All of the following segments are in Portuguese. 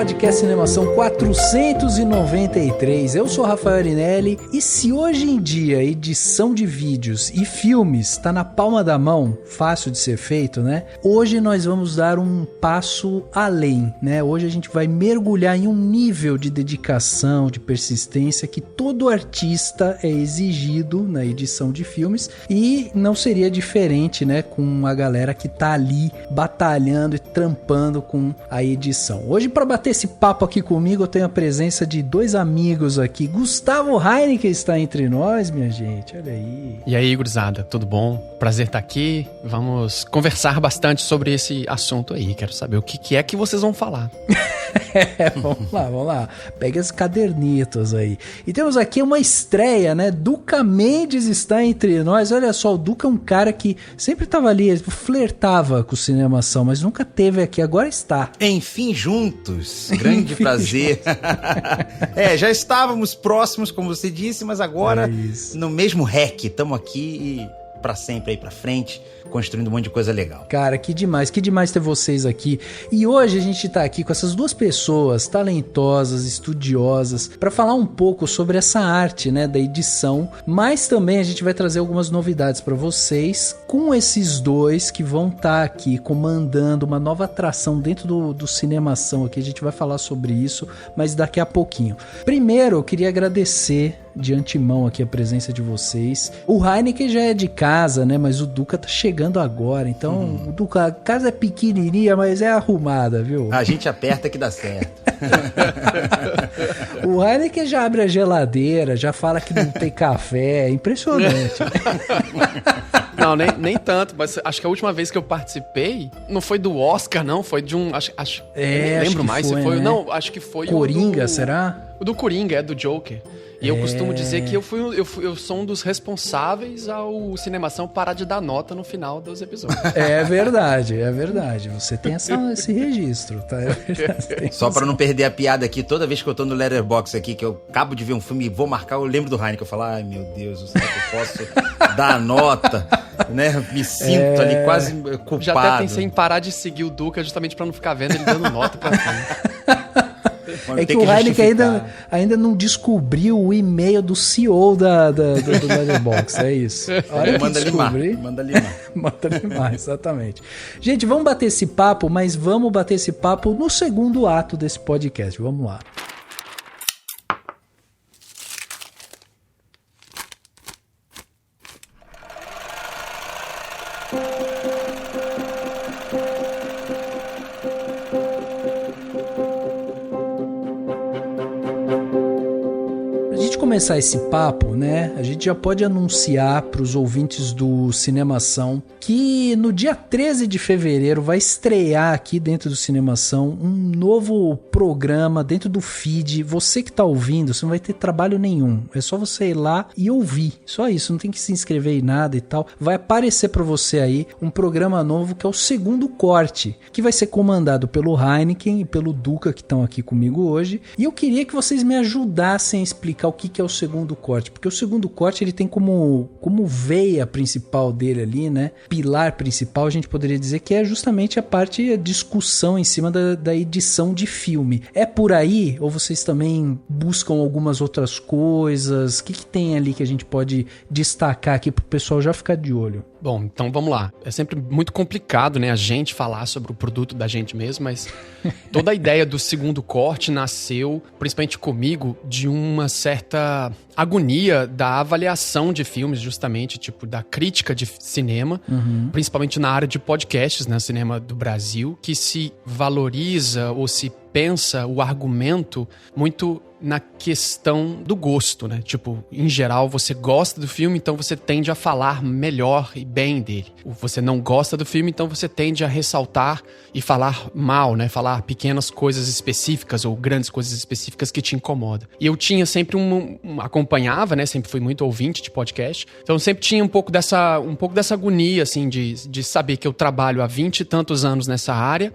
Podcast Cinemação 493. Eu sou Rafael Arinelli e se hoje em dia edição de vídeos e filmes está na palma da mão, fácil de ser feito, né? Hoje nós vamos dar um passo além, né? Hoje a gente vai mergulhar em um nível de dedicação, de persistência que todo artista é exigido na edição de filmes e não seria diferente, né? Com a galera que tá ali batalhando e trampando com a edição. Hoje, para bater esse papo aqui comigo, eu tenho a presença de dois amigos aqui. Gustavo Heineken está entre nós, minha gente. Olha aí. E aí, gurizada, tudo bom? Prazer estar aqui. Vamos conversar bastante sobre esse assunto aí. Quero saber o que é que vocês vão falar. Vamos lá. Pega os cadernitos aí. E temos aqui uma estreia, né? Duca Mendes está entre nós. Olha só, o Duca é um cara que sempre estava ali, flertava com o Cinemação, mas nunca teve aqui, agora está. Enfim, juntos. Grande prazer. Já estávamos próximos, como você disse, mas agora no mesmo REC. Estamos aqui e pra sempre aí pra frente, construindo um monte de coisa legal. Cara, que demais ter vocês aqui. E hoje a gente tá aqui com essas duas pessoas talentosas, estudiosas, pra falar um pouco sobre essa arte, né, da edição, mas também a gente vai trazer algumas novidades pra vocês com esses dois que vão estar aqui comandando uma nova atração dentro do Cinemação aqui. A gente vai falar sobre isso, mas daqui a pouquinho. Primeiro, eu queria agradecer de antemão aqui a presença de vocês. O Heineken já é de casa, né? Mas o Duca tá chegando agora. Então, o Duca, a casa é pequenininha, mas é arrumada, viu? A gente aperta que dá certo. O Heineken já abre a geladeira, já fala que não tem café. É impressionante. Não, nem tanto, mas acho que a última vez que eu participei não foi do Oscar, não, foi de um... Acho nem lembro mais se foi... Né? Não, acho que foi Coringa, será? O do Coringa, do Joker. E eu costumo dizer que eu sou um dos responsáveis ao Cinemação parar de dar nota no final dos episódios. É verdade. Você tem esse registro, tá? É verdade, só pra não perder a piada aqui, toda vez que eu tô no Letterboxd aqui, que eu acabo de ver um filme e vou marcar, eu lembro do Heineken. Eu falo, ai meu Deus, será que eu posso dar nota? Né? Me sinto ali quase culpado. Já até pensei em parar de seguir o Duca justamente pra não ficar vendo ele dando nota pra frente. É que o Heineken ainda não descobriu o e-mail do CEO do Letterboxd, é isso. Manda limar. Manda limar, exatamente. Gente, vamos bater esse papo, mas vamos bater esse papo no segundo ato desse podcast. Vamos lá. Começar esse papo, né? A gente já pode anunciar para os ouvintes do Cinemação que no dia 13 de fevereiro vai estrear aqui dentro do Cinemação um novo programa dentro do feed. Você que está ouvindo, você não vai ter trabalho nenhum. É só você ir lá e ouvir. Só isso, não tem que se inscrever em nada e tal. Vai aparecer para você aí um programa novo que é o Segundo Corte, que vai ser comandado pelo Heineken e pelo Duca que estão aqui comigo hoje. E eu queria que vocês me ajudassem a explicar o que é o Segundo Corte, porque o Segundo Corte ele tem como veia principal dele ali, né, pilar principal, a gente poderia dizer que é justamente a parte, a discussão em cima da edição de filme. É por aí? Ou vocês também buscam algumas outras coisas? O que tem ali que a gente pode destacar aqui pro pessoal já ficar de olho? Bom, então vamos lá. É sempre muito complicado, né, a gente falar sobre o produto da gente mesmo, mas toda a ideia do Segundo Corte nasceu, principalmente comigo, de uma certa agonia da avaliação de filmes, justamente, tipo, da crítica de cinema, principalmente na área de podcasts, né, cinema do Brasil, que se valoriza ou se pensa o argumento muito na questão do gosto, né? Tipo, em geral, você gosta do filme, então você tende a falar melhor e bem dele. Você não gosta do filme, então você tende a ressaltar e falar mal, né? Falar pequenas coisas específicas ou grandes coisas específicas que te incomodam. E eu tinha sempre acompanhava, né? Sempre fui muito ouvinte de podcast. Então sempre tinha um pouco dessa agonia, assim, de saber que eu trabalho há 20 e tantos anos nessa área.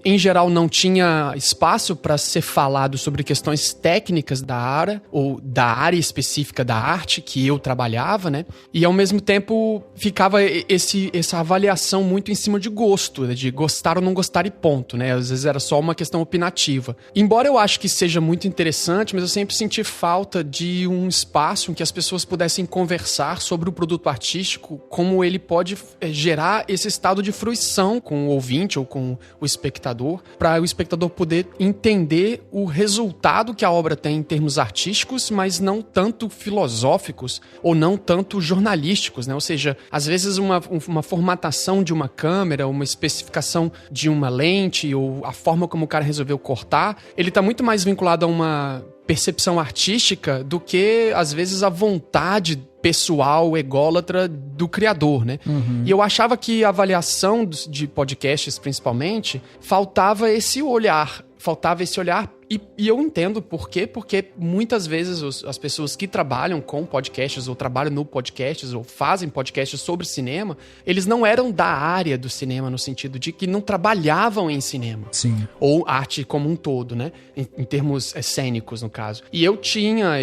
Em geral, não tinha espaço para ser falado sobre questões técnicas técnicas da área, ou da área específica da arte que eu trabalhava, né? E ao mesmo tempo ficava essa avaliação muito em cima de gosto, de gostar ou não gostar e ponto, né? Às vezes era só uma questão opinativa. Embora eu acho que seja muito interessante, mas eu sempre senti falta de um espaço em que as pessoas pudessem conversar sobre o produto artístico, como ele pode gerar esse estado de fruição com o ouvinte ou com o espectador, para o espectador poder entender o resultado que a obra tem em termos artísticos, mas não tanto filosóficos ou não tanto jornalísticos, né? Ou seja, às vezes uma formatação de uma câmera, uma especificação de uma lente ou a forma como o cara resolveu cortar, ele está muito mais vinculado a uma percepção artística do que, às vezes, a vontade pessoal, ególatra do criador, né? E eu achava que a avaliação de podcasts, principalmente, faltava esse olhar e eu entendo por quê, porque muitas vezes as pessoas que trabalham com podcasts ou trabalham no podcasts ou fazem podcasts sobre cinema, eles não eram da área do cinema no sentido de que não trabalhavam em cinema. Sim. Ou arte como um todo, né? Em termos cênicos, no caso. E eu tinha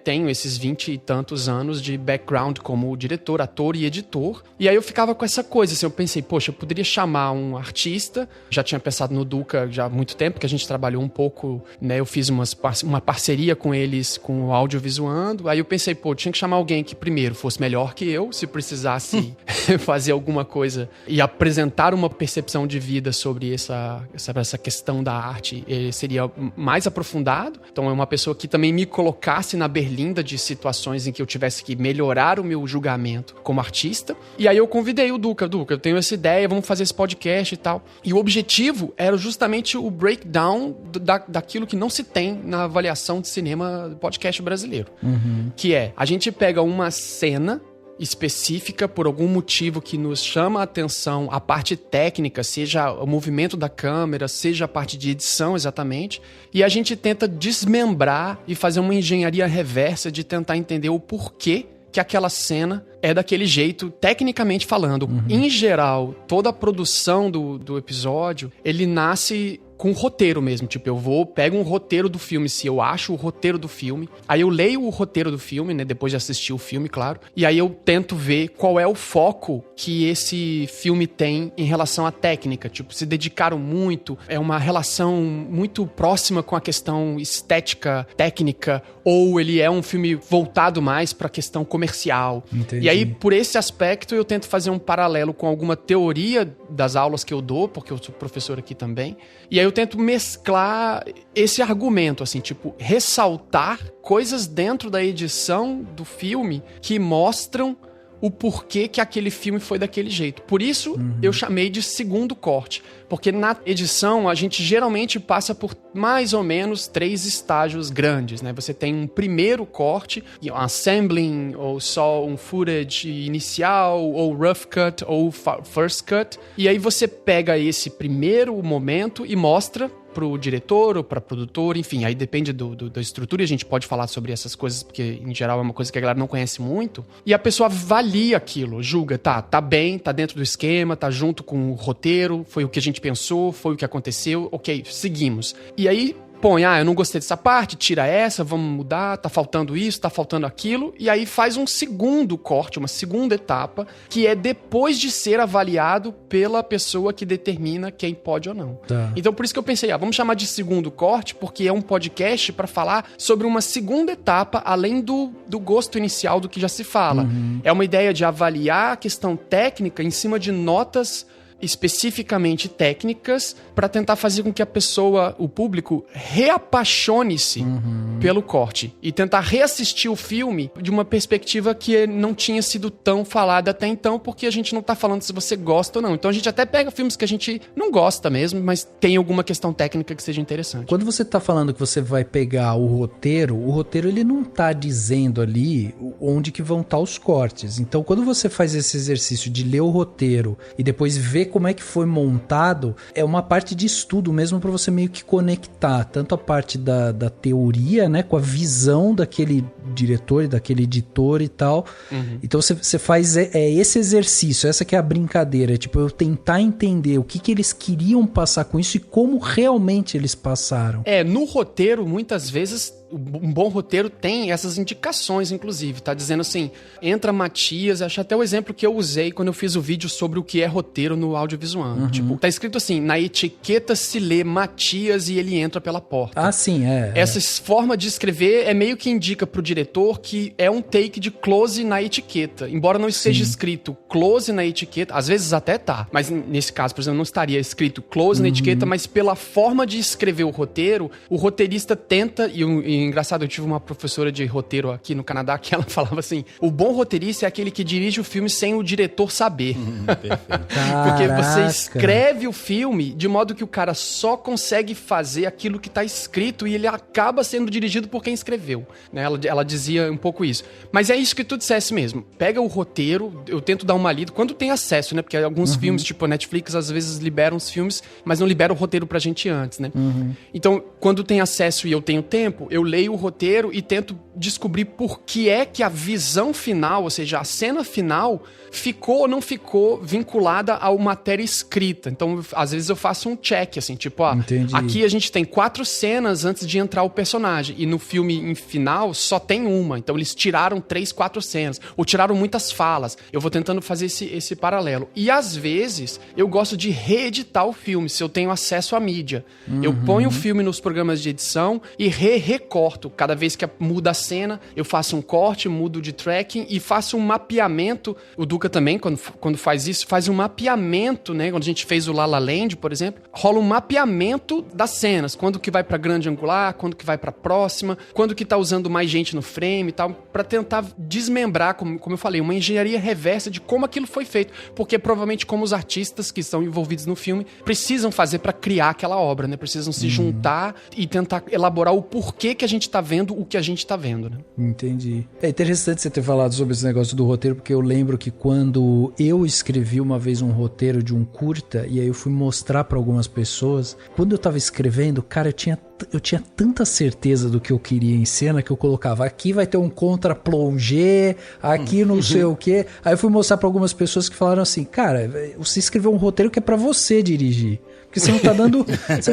tenho esses 20 e tantos anos de background como diretor, ator e editor. E aí eu ficava com essa coisa, assim, eu pensei, poxa, eu poderia chamar um artista, já tinha pensado no Duca já há muito tempo, que a gente trabalhou um pouco, né, eu fiz uma parceria com eles com o Audiovisuando, aí eu pensei, tinha que chamar alguém que primeiro fosse melhor que eu, se precisasse fazer alguma coisa e apresentar uma percepção de vida sobre essa questão da arte, seria mais aprofundado, então é uma pessoa que também me colocasse na berlinda de situações em que eu tivesse que melhorar o meu julgamento como artista, e aí eu convidei o Duca, eu tenho essa ideia, vamos fazer esse podcast e tal, e o objetivo era justamente o breakdown daquilo que não se tem na avaliação de cinema podcast brasileiro. Que é, a gente pega uma cena específica por algum motivo que nos chama a atenção, a parte técnica, seja o movimento da câmera, seja a parte de edição exatamente, e a gente tenta desmembrar e fazer uma engenharia reversa de tentar entender o porquê que aquela cena é daquele jeito, tecnicamente falando. Em geral, toda a produção do episódio, ele nasce com roteiro mesmo, tipo, pego um roteiro do filme, se eu acho o roteiro do filme, aí eu leio o roteiro do filme, né, depois de assistir o filme, claro, e aí eu tento ver qual é o foco que esse filme tem em relação à técnica, tipo, se dedicaram muito, é uma relação muito próxima com a questão estética, técnica, ou ele é um filme voltado mais pra questão comercial. Entendi. E aí, por esse aspecto, eu tento fazer um paralelo com alguma teoria das aulas que eu dou, porque eu sou professor aqui também, e aí eu tento mesclar esse argumento, assim, tipo, ressaltar coisas dentro da edição do filme que mostram o porquê que aquele filme foi daquele jeito. Por isso, eu chamei de segundo corte. Porque na edição, a gente geralmente passa por mais ou menos 3 estágios grandes, né? Você tem um primeiro corte, um assembling, ou só um footage inicial, ou rough cut, ou first cut. E aí você pega esse primeiro momento e mostra pro diretor ou pra produtor, enfim, aí depende da estrutura, e a gente pode falar sobre essas coisas, porque em geral é uma coisa que a galera não conhece muito, e a pessoa avalia aquilo, julga, tá bem, tá dentro do esquema, tá junto com o roteiro, foi o que a gente pensou, foi o que aconteceu, ok, seguimos. E aí põe, eu não gostei dessa parte, tira essa, vamos mudar, tá faltando isso, tá faltando aquilo, e aí faz um segundo corte, uma segunda etapa, que é depois de ser avaliado pela pessoa que determina quem pode ou não. Tá. Então por isso que eu pensei, vamos chamar de segundo corte, porque é um podcast para falar sobre uma segunda etapa, além do gosto inicial do que já se fala. É uma ideia de avaliar a questão técnica em cima de notas especificamente técnicas para tentar fazer com que a pessoa, o público, reapaixone-se pelo corte e tentar reassistir o filme de uma perspectiva que não tinha sido tão falada até então, porque a gente não tá falando se você gosta ou não. Então a gente até pega filmes que a gente não gosta mesmo, mas tem alguma questão técnica que seja interessante. Quando você tá falando que você vai pegar o roteiro ele não tá dizendo ali onde que vão estar os cortes. Então quando você faz esse exercício de ler o roteiro e depois ver como é que foi montado, é uma parte de estudo mesmo para você meio que conectar tanto a parte da teoria, né, com a visão daquele diretor e daquele editor e tal. Então você faz esse exercício, essa que é a brincadeira, tipo, eu tentar entender o que eles queriam passar com isso e como realmente eles passaram. No roteiro, muitas vezes um bom roteiro tem essas indicações, inclusive. Tá dizendo assim, entra Matias, acho até o exemplo que eu usei quando eu fiz o vídeo sobre o que é roteiro no audiovisual. Tipo, tá escrito assim, na etiqueta se lê Matias e ele entra pela porta. Ah, sim, Essa forma de escrever é meio que indica pro diretor que é um take de close na etiqueta. Embora não esteja escrito close na etiqueta, às vezes até tá, mas nesse caso, por exemplo, não estaria escrito close na etiqueta, mas pela forma de escrever o roteiro, o roteirista tenta, e engraçado, eu tive uma professora de roteiro aqui no Canadá que ela falava assim, o bom roteirista é aquele que dirige o filme sem o diretor saber. Porque você escreve o filme de modo que o cara só consegue fazer aquilo que tá escrito e ele acaba sendo dirigido por quem escreveu. Né? Ela dizia um pouco isso. Mas é isso que tu dissesse mesmo. Pega o roteiro, eu tento dar uma lida, quando tem acesso, né? Porque alguns filmes, tipo a Netflix, às vezes liberam os filmes, mas não liberam o roteiro pra gente antes, né? Então, quando tem acesso e eu tenho tempo, eu leio o roteiro e tento descobrir por que é que a visão final, ou seja, a cena final, ficou ou não ficou vinculada à matéria escrita. Então, às vezes eu faço um check, assim, tipo, aqui a gente tem 4 cenas antes de entrar o personagem, e no filme em final só tem uma. Então, eles tiraram 3, 4 cenas, ou tiraram muitas falas. Eu vou tentando fazer esse paralelo. E, às vezes, eu gosto de reeditar o filme, se eu tenho acesso à mídia. Eu ponho o filme nos programas de edição e recorto. Cada vez que muda a cena, eu faço um corte, mudo de tracking e faço um mapeamento. O Duca também, quando faz isso, faz um mapeamento, né? Quando a gente fez o La La Land, por exemplo, rola um mapeamento das cenas. Quando que vai pra grande angular, quando que vai pra próxima, quando que tá usando mais gente no frame e tal, pra tentar desmembrar, como eu falei, uma engenharia reversa de como aquilo foi feito. Porque provavelmente como os artistas que estão envolvidos no filme precisam fazer pra criar aquela obra, né? Precisam se juntar e tentar elaborar o porquê que a gente tá vendo o que a gente tá vendo, né? Entendi. É interessante você ter falado sobre esse negócio do roteiro, porque eu lembro que quando eu escrevi uma vez um roteiro de um curta, e aí eu fui mostrar pra algumas pessoas, quando eu tava escrevendo, cara, eu tinha tanta certeza do que eu queria em cena que eu colocava, aqui vai ter um contra-plongé, aqui não sei o quê. Aí eu fui mostrar pra algumas pessoas que falaram assim, cara, você escreveu um roteiro que é pra você dirigir. Porque você não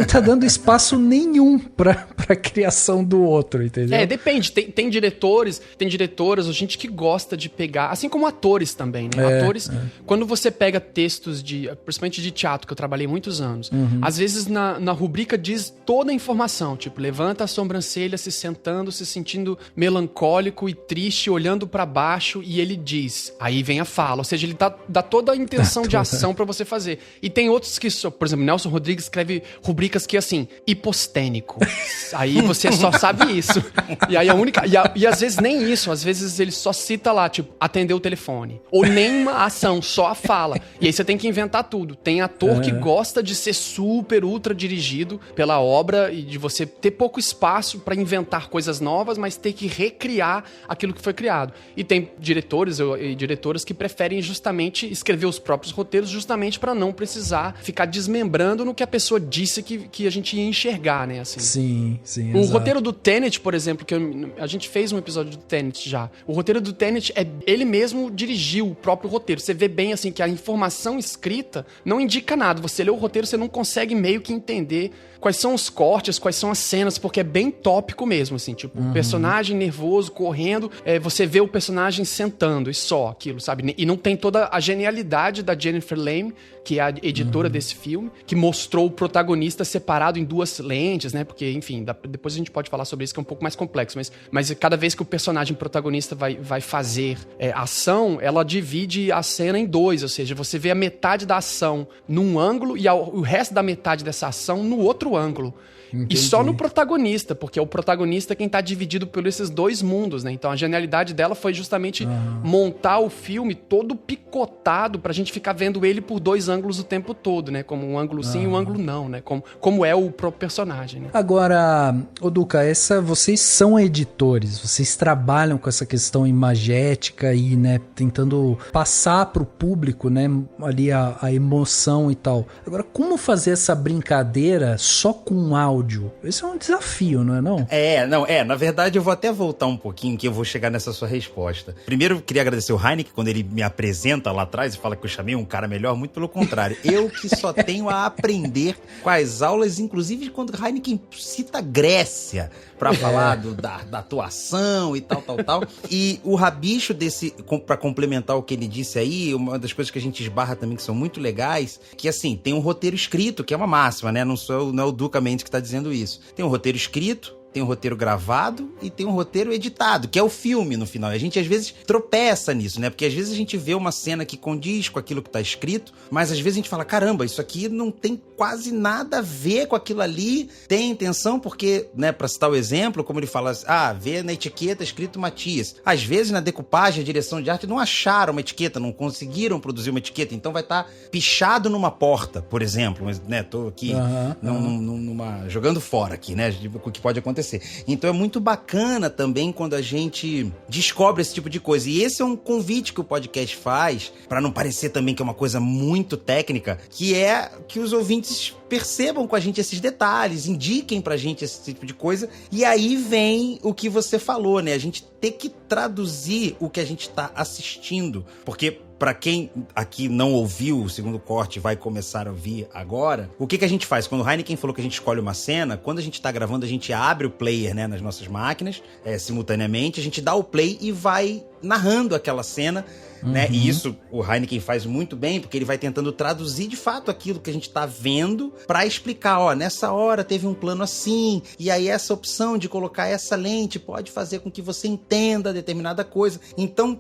tá dando espaço nenhum pra criação do outro, entendeu? Depende. Tem diretores, tem diretoras, gente que gosta de pegar, assim como atores também, né? Atores, quando você pega textos principalmente de teatro, que eu trabalhei muitos anos, às vezes na rubrica diz toda a informação, tipo, levanta a sobrancelha, se sentando, se sentindo melancólico e triste, olhando pra baixo, e ele diz, aí vem a fala, ou seja, ele dá toda a intenção de ação pra você fazer. E tem outros que, por exemplo, Nelson Rodrigues escreve rubricas que assim, hipostênico. Aí você só sabe isso. E aí e às vezes nem isso, às vezes ele só cita lá, tipo, atendeu o telefone. Ou nenhuma ação, só a fala. E aí você tem que inventar tudo. Tem ator que gosta de ser super, ultra dirigido pela obra e de você ter pouco espaço pra inventar coisas novas, mas ter que recriar aquilo que foi criado. E tem diretores e diretoras que preferem justamente escrever os próprios roteiros justamente pra não precisar ficar desmembrando no que a pessoa disse que a gente ia enxergar, né? Assim. Sim. O roteiro do Tenet, por exemplo, que a gente fez um episódio do Tenet já. O roteiro do Tenet ele mesmo dirigiu o próprio roteiro. Você vê bem, assim, que a informação escrita não indica nada. Você lê o roteiro, você não consegue meio que entender quais são os cortes, quais são as cenas, porque é bem tópico mesmo, assim, tipo, o personagem nervoso, correndo, você vê o personagem sentando, e só aquilo, sabe? E não tem toda a genialidade da Jennifer Lame, que é a editora desse filme, que mostrou o protagonista separado em 2 lentes, né? Porque, enfim, depois a gente pode falar sobre isso, que é um pouco mais complexo, mas cada vez que o personagem protagonista vai fazer ação, ela divide a cena em 2, ou seja, você vê a metade da ação num ângulo e o resto da metade dessa ação no outro ângulo. Entendi. E só no protagonista, porque é o protagonista quem tá dividido por esses 2 mundos, né? Então a genialidade dela foi justamente montar o filme todo picotado pra gente ficar vendo ele por 2 ângulos o tempo todo, né? Como um ângulo sim e um ângulo não, né? Como é o próprio personagem, né? Agora, Duca, vocês são editores, vocês trabalham com essa questão imagética e, né, tentando passar pro público, né, ali a emoção e tal. Agora, como fazer essa brincadeira só com áudio? Esse é um desafio, não é não? Na verdade eu vou até voltar um pouquinho que eu vou chegar nessa sua resposta. Primeiro eu queria agradecer o Heineck quando ele me apresenta lá atrás e fala que eu chamei um cara melhor, muito pelo contrário. Eu que só tenho a aprender com as aulas, inclusive quando Heineken cita Grécia para falar da atuação e tal. E o rabicho para complementar o que ele disse aí, uma das coisas que a gente esbarra também que são muito legais, que assim, tem um roteiro escrito, que é uma máxima, né? Não é o Duca Mendes que tá dizendo isso. Tem um roteiro escrito, tem um roteiro gravado e tem um roteiro editado, que é o filme no final. A gente às vezes tropeça nisso, né? Porque às vezes a gente vê uma cena que condiz com aquilo que tá escrito, mas às vezes a gente fala, caramba, isso aqui não tem quase nada a ver com aquilo ali. Tem intenção porque, né, pra citar o exemplo, como ele fala, vê na etiqueta escrito Matias. Às vezes na decupagem, a direção de arte não acharam uma etiqueta, não conseguiram produzir uma etiqueta, então vai estar pichado numa porta, por exemplo. Mas, né, tô aqui jogando fora aqui, né, o que pode acontecer. Então é muito bacana também quando a gente descobre esse tipo de coisa. E esse é um convite que o podcast faz, para não parecer também que é uma coisa muito técnica, que é que os ouvintes percebam com a gente esses detalhes, indiquem pra gente esse tipo de coisa. E aí vem o que você falou, né? A gente ter que traduzir o que a gente tá assistindo. Porque para quem aqui não ouviu o segundo corte e vai começar a ouvir agora, o que a gente faz? Quando o Heineken falou que a gente escolhe uma cena, quando a gente tá gravando, a gente abre o player, né, nas nossas máquinas, simultaneamente, a gente dá o play e vai narrando aquela cena, né? E isso o Heineken faz muito bem, porque ele vai tentando traduzir de fato aquilo que a gente tá vendo pra explicar, nessa hora teve um plano assim, e aí essa opção de colocar essa lente pode fazer com que você entenda determinada coisa. Então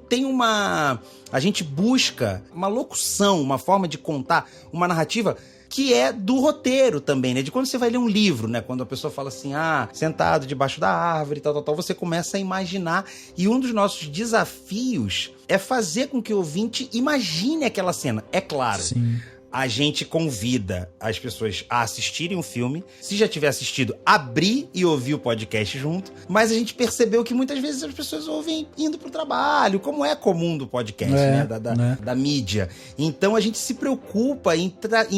a gente busca uma locução, uma forma de contar uma narrativa que é do roteiro também, né? De quando você vai ler um livro, né? Quando a pessoa fala assim, sentado debaixo da árvore, tal, você começa a imaginar. E um dos nossos desafios é fazer com que o ouvinte imagine aquela cena. É claro. Sim. A gente convida as pessoas a assistirem o filme. Se já tiver assistido, abrir e ouvir o podcast junto. Mas a gente percebeu que muitas vezes as pessoas ouvem indo pro trabalho, como é comum do podcast, né? Da mídia. Então a gente se preocupa em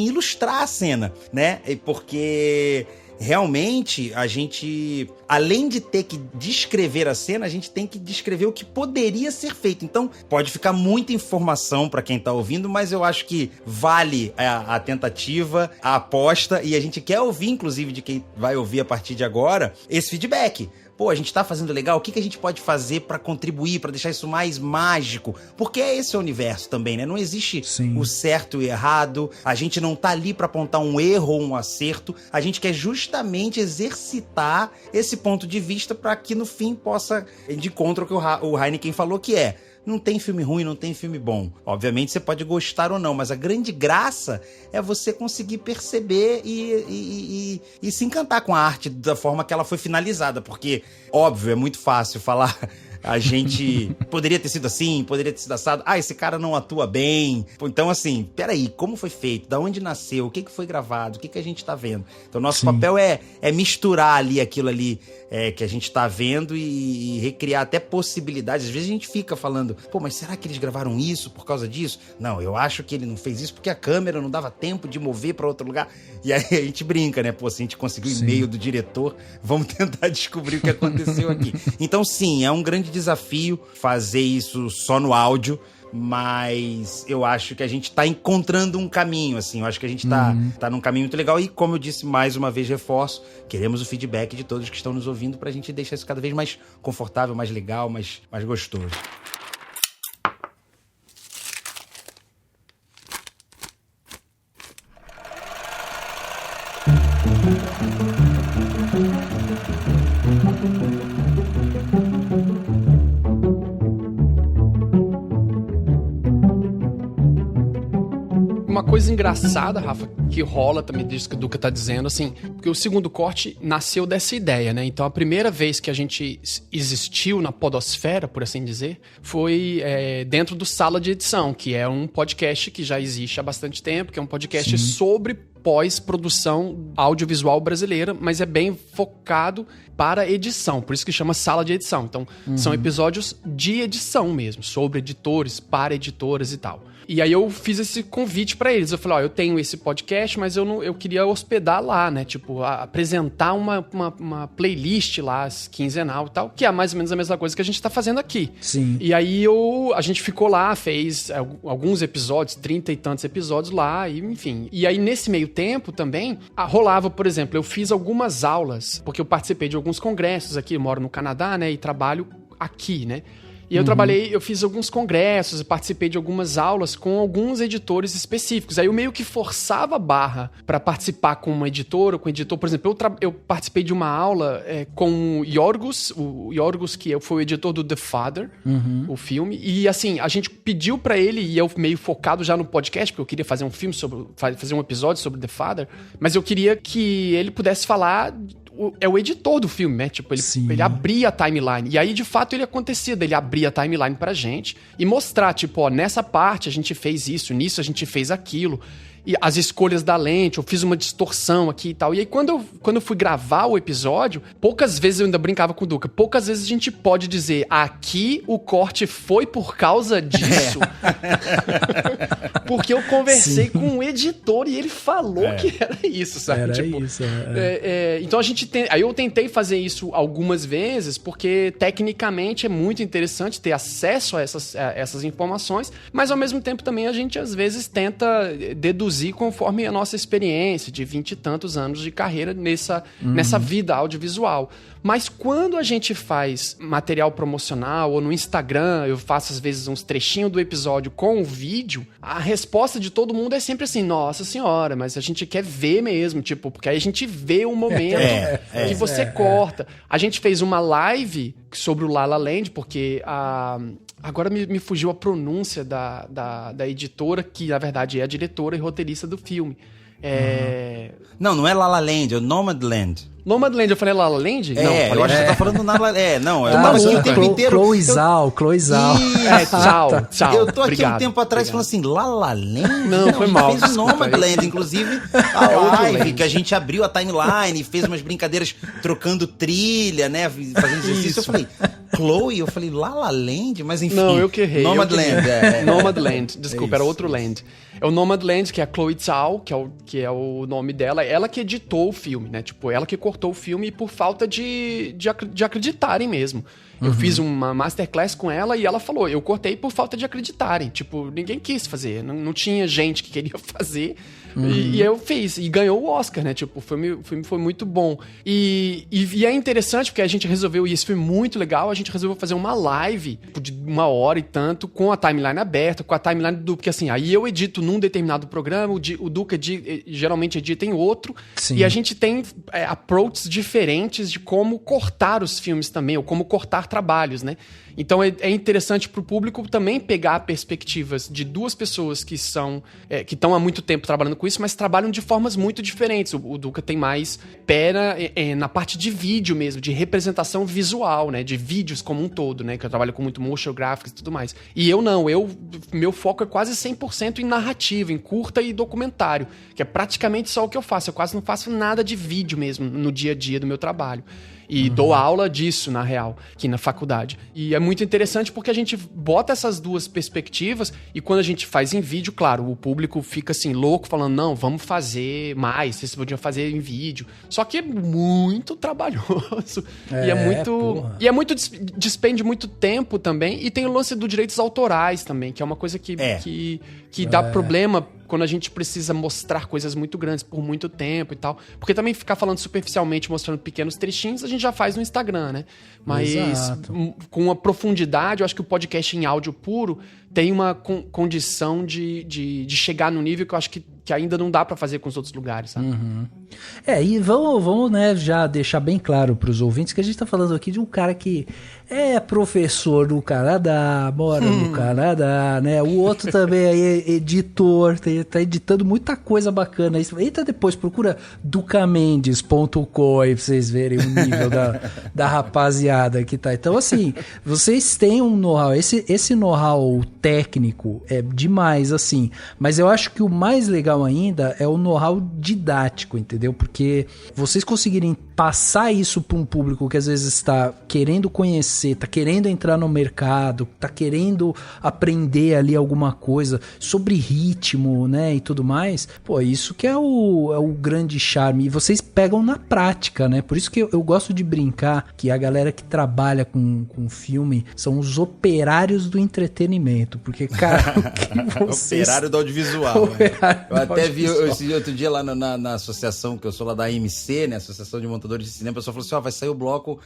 ilustrar a cena, né? Porque realmente a gente, além de ter que descrever a cena, a gente tem que descrever o que poderia ser feito. Então pode ficar muita informação para quem tá ouvindo, mas eu acho que vale a tentativa, a aposta, e a gente quer ouvir, inclusive, de quem vai ouvir a partir de agora, esse feedback. Pô, a gente tá fazendo legal, o que a gente pode fazer pra contribuir, pra deixar isso mais mágico? Porque é esse o universo também, né? Não existe o certo e o errado, a gente não tá ali pra apontar um erro ou um acerto, a gente quer justamente exercitar esse ponto de vista pra que no fim possa de encontro ao que o Heineken falou, que é: não tem filme ruim, não tem filme bom. Obviamente você pode gostar ou não, mas a grande graça é você conseguir perceber e se encantar com a arte da forma que ela foi finalizada. Porque, óbvio, é muito fácil falar... A gente poderia ter sido assim, poderia ter sido assado. Esse cara não atua bem. Então, assim, peraí, como foi feito? Da onde nasceu? O que foi gravado? O que a gente tá vendo? Então, nosso papel é misturar ali aquilo ali que a gente tá vendo e recriar até possibilidades. Às vezes a gente fica falando, mas será que eles gravaram isso por causa disso? Não, eu acho que ele não fez isso porque a câmera não dava tempo de mover pra outro lugar. E aí a gente brinca, né? Se a gente conseguiu o e-mail do diretor, vamos tentar descobrir o que aconteceu aqui. Então, sim, é um grande desafio fazer isso só no áudio, mas eu acho que a gente tá encontrando um caminho, assim, eu acho que a gente tá num caminho muito legal e, como eu disse, mais uma vez reforço, queremos o feedback de todos que estão nos ouvindo pra gente deixar isso cada vez mais confortável, mais legal, mais gostoso. Uma coisa engraçada, Rafa, que rola também disso que o Duca tá dizendo, assim, porque o segundo corte nasceu dessa ideia, né? Então a primeira vez que a gente existiu na podosfera, por assim dizer, foi dentro do Sala de Edição, que é um podcast que já existe há bastante tempo, que é um podcast sobre pós-produção audiovisual brasileira, mas é bem focado para edição, por isso que chama Sala de Edição. Então, são episódios de edição mesmo, sobre editores, para editoras e tal. E aí eu fiz esse convite pra eles. Eu falei, eu tenho esse podcast, mas eu queria hospedar lá, né? Tipo, apresentar uma playlist lá, quinzenal e tal, que é mais ou menos a mesma coisa que a gente tá fazendo aqui. Sim. E aí a gente ficou lá, fez alguns episódios, 30 e tantos episódios lá, e enfim. E aí nesse meio tempo também, rolava, por exemplo, eu fiz algumas aulas, porque eu participei de alguns congressos aqui, eu moro no Canadá, né? E trabalho aqui, né? E eu fiz alguns congressos, participei de algumas aulas com alguns editores específicos. Aí eu meio que forçava a barra para participar com uma editora ou com um editor. Por exemplo, eu participei de uma aula com o Yorgos que foi o editor do The Father, o filme. E assim, a gente pediu para ele, e eu meio focado já no podcast, porque eu queria fazer um filme fazer um episódio sobre The Father, mas eu queria que ele pudesse falar... É o editor do filme, né? Tipo, ele abria a timeline. E aí, de fato, ele acontecia dele abrir a timeline pra gente e mostrar, tipo, nessa parte a gente fez isso, nisso a gente fez aquilo. E as escolhas da lente, eu fiz uma distorção aqui e tal. E aí, quando eu fui gravar o episódio, poucas vezes eu ainda brincava com o Duca, poucas vezes a gente pode dizer, aqui o corte foi por causa disso. Porque eu conversei com o editor e ele falou que era isso, sabe? Era isso. Então aí eu tentei fazer isso algumas vezes, porque tecnicamente é muito interessante ter acesso a essas informações, mas ao mesmo tempo também a gente às vezes tenta deduzir conforme a nossa experiência de 20 e tantos anos de carreira nessa vida audiovisual. Mas quando a gente faz material promocional ou no Instagram, eu faço às vezes uns trechinhos do episódio com o vídeo, a resposta de todo mundo é sempre assim, nossa senhora, mas a gente quer ver mesmo, tipo, porque aí a gente vê o momento que você corta. A gente fez uma live sobre o La La Land, porque agora me fugiu a pronúncia da editora, que na verdade é a diretora e roteirista do filme. Não é La La Land, é o Nomadland. Nomadland, eu falei La La Land? Não, eu acho que você tá falando La La Land. Não, eu tava aqui o tempo inteiro. Chloe Zhao. Tchau. Eu tô aqui um tempo atrás falando assim, La La Land? Não, foi mal. Fez o Nomadland, inclusive a live que a gente abriu a timeline, fez umas brincadeiras trocando trilha, né, fazendo exercício. Eu falei, Chloe? Eu falei, La La Land? Mas enfim. Não, eu que errei. Nomadland. Nomadland, desculpa, era outro land. É o Nomadland, que é a Chloe Zhao, que é o nome dela. Ela que editou o filme, né? Tipo, ela que cortou o filme por falta de acreditarem mesmo. Eu fiz uma masterclass com ela e ela falou, eu cortei por falta de acreditarem. Tipo, ninguém quis fazer, não tinha gente que queria fazer. E eu fiz, e ganhou o Oscar, né? Tipo, o filme foi muito bom. E é interessante porque a gente resolveu, e isso foi muito legal, a gente resolveu fazer uma live de 1 hora e tanto, com a timeline aberta, com a timeline do... Porque assim, aí eu edito num determinado programa, o Duca geralmente edita em outro, e a gente tem approaches diferentes de como cortar os filmes também, ou como cortar trabalhos, né? Então é interessante pro público também pegar perspectivas de duas pessoas que estão há muito tempo trabalhando com isso, mas trabalham de formas muito diferentes. O Duca tem mais pera na parte de vídeo mesmo, de representação visual, né? De vídeos como um todo, né? Que eu trabalho com muito motion graphics e tudo mais. E eu não, meu foco é quase 100% em narrativa, em curta e documentário, que é praticamente só o que eu faço. Eu quase não faço nada de vídeo mesmo no dia a dia do meu trabalho. E dou aula disso, na real, aqui na faculdade. E é muito interessante porque a gente bota essas duas perspectivas e quando a gente faz em vídeo, claro, o público fica assim, louco, falando, não, vamos fazer mais, vocês podiam fazer em vídeo. Só que é muito trabalhoso. E é muito despende muito tempo também. E tem o lance dos direitos autorais também, que é uma coisa que dá problema quando a gente precisa mostrar coisas muito grandes por muito tempo e tal. Porque também ficar falando superficialmente, mostrando pequenos trechinhos, a gente já faz no Instagram, né? Mas com a profundidade, eu acho que o podcast em áudio puro tem uma condição de chegar no nível que eu acho que ainda não dá pra fazer com os outros lugares, sabe? E vamos, né, já deixar bem claro pros ouvintes que a gente tá falando aqui de um cara que é professor no Canadá, mora no Canadá, né? O outro também é editor, tá editando muita coisa bacana. Entra depois, procura ducamendes.com aí pra vocês verem o nível da rapaziada que tá. Então, assim, vocês têm um know-how. Esse know-how técnico é demais, assim. Mas eu acho que o mais legal legal ainda é o know-how didático, entendeu? Porque vocês conseguirem passar isso para um público que às vezes está querendo conhecer, está querendo entrar no mercado, está querendo aprender ali alguma coisa sobre ritmo, né, e tudo mais, pô, isso que é o grande charme. E vocês pegam na prática, né? Por isso que eu gosto de brincar que a galera que trabalha com filme são os operários do entretenimento. Porque, cara, o que vocês... Operário do audiovisual. Né? Eu até vi esse outro dia lá na associação, que eu sou lá da AMC, né? Associação de Montadores de Cinema, a pessoa falou assim, vai sair o bloco,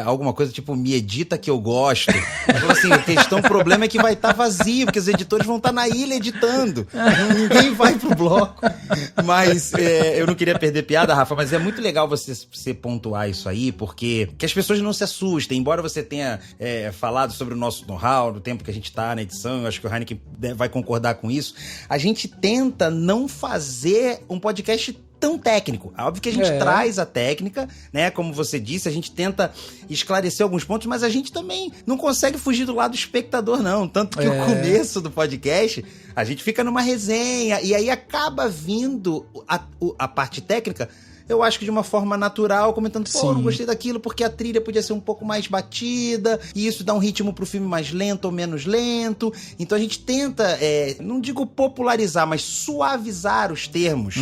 alguma coisa tipo, me edita que eu gosto. Eu falei assim, o problema é que vai estar vazio, porque os editores vão estar na ilha editando. Ninguém vai pro bloco. Mas eu não queria perder piada, Rafa, mas é muito legal você pontuar isso aí, porque que as pessoas não se assustem. Embora você tenha falado sobre o nosso know-how, no tempo que a gente tá na edição, eu acho que o Heineken vai concordar com isso, a gente tenta não fazer um podcast tão técnico. Óbvio que a gente traz a técnica, né? Como você disse, a gente tenta esclarecer alguns pontos, mas a gente também não consegue fugir do lado do espectador, não. Tanto que o começo do podcast, a gente fica numa resenha e aí acaba vindo a parte técnica, eu acho que de uma forma natural, comentando, pô, não gostei daquilo porque a trilha podia ser um pouco mais batida, e isso dá um ritmo pro filme mais lento ou menos lento. Então a gente tenta, não digo popularizar, mas suavizar os termos,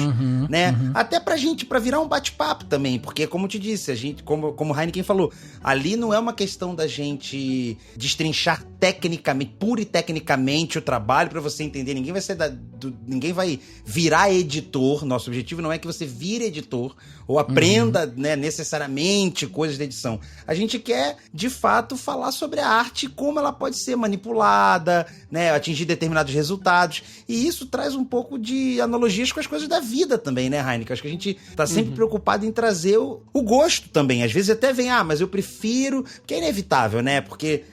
né? Até pra virar um bate-papo também, porque como eu te disse, a gente, como o Heineken falou, ali não é uma questão da gente destrinchar tecnicamente, pura e tecnicamente o trabalho pra você entender. Ninguém vai virar editor. Nosso objetivo não é que você vire editor ou aprenda, né, necessariamente coisas de edição. A gente quer, de fato, falar sobre a arte, como ela pode ser manipulada, né, atingir determinados resultados. E isso traz um pouco de analogias com as coisas da vida também, né, Heineken? Acho que a gente tá sempre preocupado em trazer o gosto também. Às vezes até vem, mas eu prefiro... Porque é inevitável, né? Porque...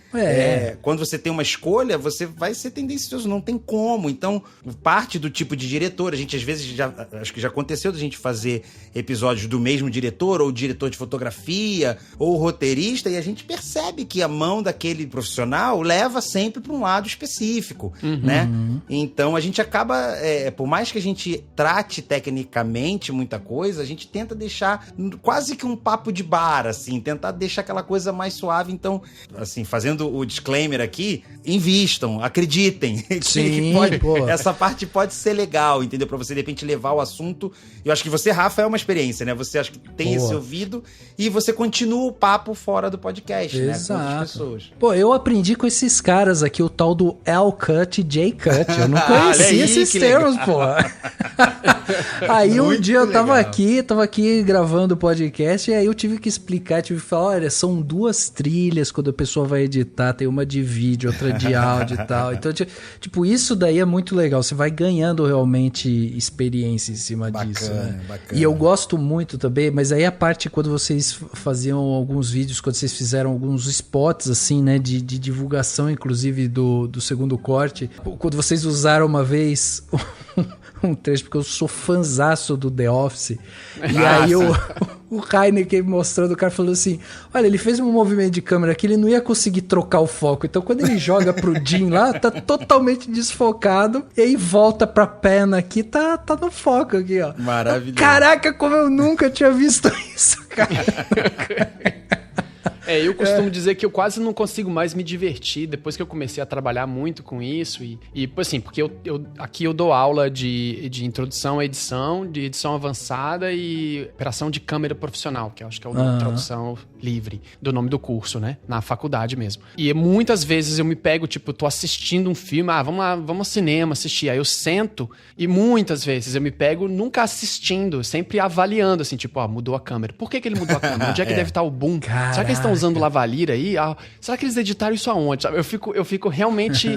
quando você tem uma escolha, você vai ser tendencioso, não tem como. Então, parte do tipo de diretor, a gente às vezes acho que já aconteceu da gente fazer episódios do mesmo diretor, ou diretor de fotografia, ou roteirista, e a gente percebe que a mão daquele profissional leva sempre para um lado específico, né? Então, a gente acaba, por mais que a gente trate tecnicamente muita coisa, a gente tenta deixar quase que um papo de bar, assim, tentar deixar aquela coisa mais suave. Então, assim, fazendo o disclaimer aqui, invistam, acreditem. Sim, essa parte pode ser legal, entendeu? Pra você, de repente, levar o assunto. Eu acho que você, Rafa, é uma experiência, né? Você acha que tem esse ouvido e você continua o papo fora do podcast, né? Com outras pessoas. Pô, eu aprendi com esses caras aqui, o tal do L-Cut e J-Cut. Eu não conhecia esses termos, pô. Aí um dia eu tava aqui gravando o podcast e aí eu tive que explicar, tive que falar, olha, são 2 trilhas quando a pessoa vai editar, tem uma de vídeo, outra de áudio e tal. Então, tipo, isso daí é muito legal. Você vai ganhando realmente experiência em cima disso, né? Bacana. E eu gosto muito também, mas aí a parte quando vocês faziam alguns vídeos, quando vocês fizeram alguns spots, assim, né, de divulgação, inclusive, do segundo corte, quando vocês usaram uma vez... um trecho, porque eu sou fanzaço do The Office. E aí o Heineken mostrando, o cara falou assim, olha, ele fez um movimento de câmera que ele não ia conseguir trocar o foco. Então quando ele joga pro Jim lá, tá totalmente desfocado. E aí volta pra Pena aqui, tá no foco aqui, ó. Maravilhoso. Caraca, como eu nunca tinha visto isso, cara. Eu costumo dizer que eu quase não consigo mais me divertir depois que eu comecei a trabalhar muito com isso. E assim, porque aqui eu dou aula de introdução à edição, de edição avançada e operação de câmera profissional, que eu acho que é uma tradução livre do nome do curso, né? Na faculdade mesmo. E muitas vezes eu me pego, tipo, tô assistindo um filme, vamos lá, vamos ao cinema assistir. Aí eu sento e muitas vezes eu me pego nunca assistindo, sempre avaliando, assim, tipo, mudou a câmera. Por que ele mudou a câmera? Onde é que deve estar o boom? Caraca. Será que eles estão usando lavalier aí? Será que eles editaram isso aonde? Eu fico realmente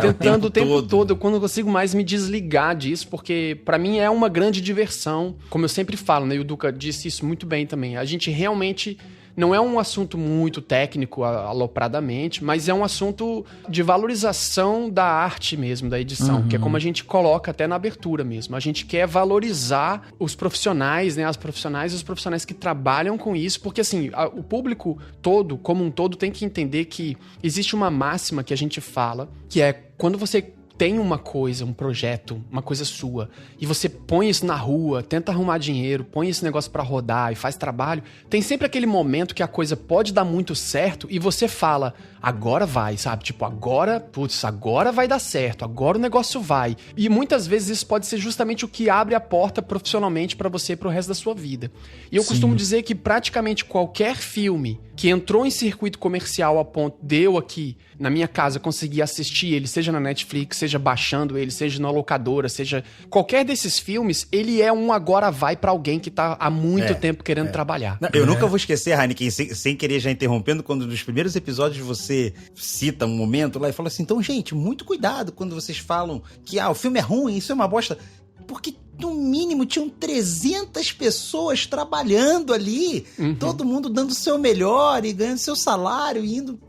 tentando o tempo todo, quando eu consigo mais me desligar disso, porque pra mim é uma grande diversão. Como eu sempre falo, né? E o Duca disse isso muito bem também. A gente realmente... Não é um assunto muito técnico, alopradamente, mas é um assunto de valorização da arte mesmo, da edição, que é como a gente coloca até na abertura mesmo. A gente quer valorizar os profissionais, né, as profissionais e os profissionais que trabalham com isso, porque assim, o público todo, como um todo, tem que entender que existe uma máxima que a gente fala, que é quando você tem uma coisa, um projeto, uma coisa sua, e você põe isso na rua, tenta arrumar dinheiro, põe esse negócio pra rodar e faz trabalho, tem sempre aquele momento que a coisa pode dar muito certo e você fala, agora vai, sabe? Tipo, agora vai dar certo, agora o negócio vai. E muitas vezes isso pode ser justamente o que abre a porta profissionalmente pra você pro resto da sua vida. E eu costumo dizer que praticamente qualquer filme que entrou em circuito comercial a ponto de eu aqui, na minha casa, conseguir assistir ele, seja na Netflix, seja baixando ele, seja na locadora, seja qualquer desses filmes, ele é um agora vai pra alguém que tá há muito tempo querendo trabalhar. Não, eu nunca vou esquecer, Heineken, sem querer já interrompendo, quando nos primeiros episódios você cita um momento lá e fala assim, então, gente, muito cuidado quando vocês falam que o filme é ruim, isso é uma bosta, porque no mínimo tinham 300 pessoas trabalhando ali, todo mundo dando o seu melhor e ganhando seu salário, indo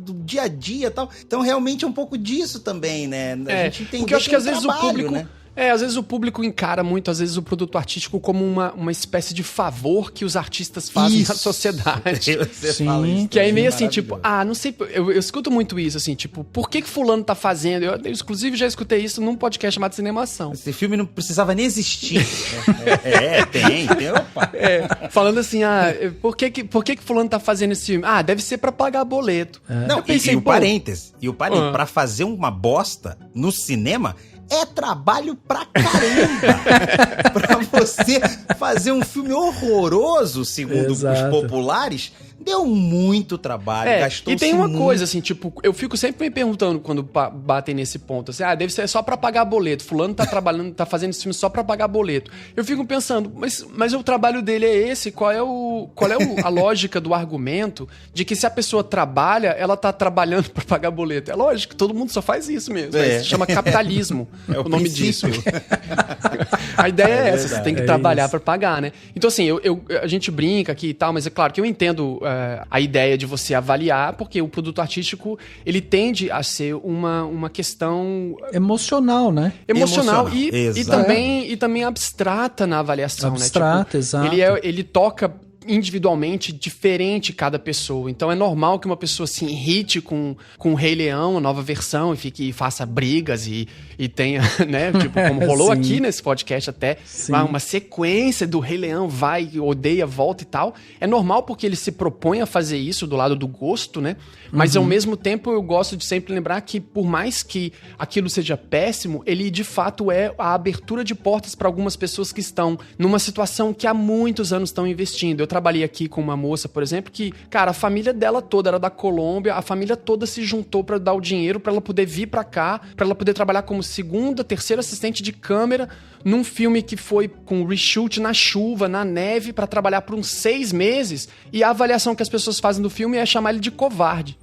do dia a dia e tal. Então realmente é um pouco disso também, né? A gente entende porque eu acho que às vezes trabalho, o público... né? Às vezes o público encara muito, às vezes, o produto artístico como uma espécie de favor que os artistas fazem à sociedade. Você fala isso, que aí meio assim, tipo, não sei, eu escuto muito isso, assim, tipo, por que fulano tá fazendo? Eu inclusive, já escutei isso num podcast chamado Cinemação. Esse filme não precisava nem existir. Tem, opa. Falando assim, por que fulano tá fazendo esse filme? Deve ser pra pagar boleto. Não, e o parênteses, pra fazer uma bosta no cinema... É trabalho pra caramba. Pra você fazer um filme horroroso, segundo os populares, deu muito trabalho, gastou E tem uma coisa, assim, tipo, eu fico sempre me perguntando quando batem nesse ponto, assim, deve ser só pra pagar boleto, fulano tá trabalhando, tá fazendo esse filme só pra pagar boleto. Eu fico pensando, mas o trabalho dele é esse? Qual é a lógica do argumento de que se a pessoa trabalha, ela tá trabalhando pra pagar boleto? É lógico, todo mundo só faz isso mesmo. Se chama capitalismo, o nome disso. A ideia é essa, você tem que trabalhar pra pagar, né? Então, assim, a gente brinca aqui e tal, mas é claro que eu entendo a ideia de você avaliar, porque o produto artístico, ele tende a ser uma questão... Emocional, né? Emocional e também abstrata na avaliação, abstrata, né? Tipo, exato. Ele toca individualmente diferente cada pessoa. Então é normal que uma pessoa se irrite com o Rei Leão, a nova versão, e faça brigas e tenha, né? Tipo, como rolou aqui nesse podcast até, uma sequência do Rei Leão odeia, volta e tal. É normal porque ele se propõe a fazer isso do lado do gosto, né? Mas ao mesmo tempo eu gosto de sempre lembrar que por mais que aquilo seja péssimo, ele de fato é a abertura de portas para algumas pessoas que estão numa situação que há muitos anos estão investindo. Eu trabalhei aqui com uma moça, por exemplo, que, cara, a família dela toda era da Colômbia, a família toda se juntou pra dar o dinheiro pra ela poder vir pra cá, pra ela poder trabalhar como segunda, terceira assistente de câmera num filme que foi com reshoot na chuva, na neve, pra trabalhar por uns 6 meses, e a avaliação que as pessoas fazem do filme é chamar ele de covarde.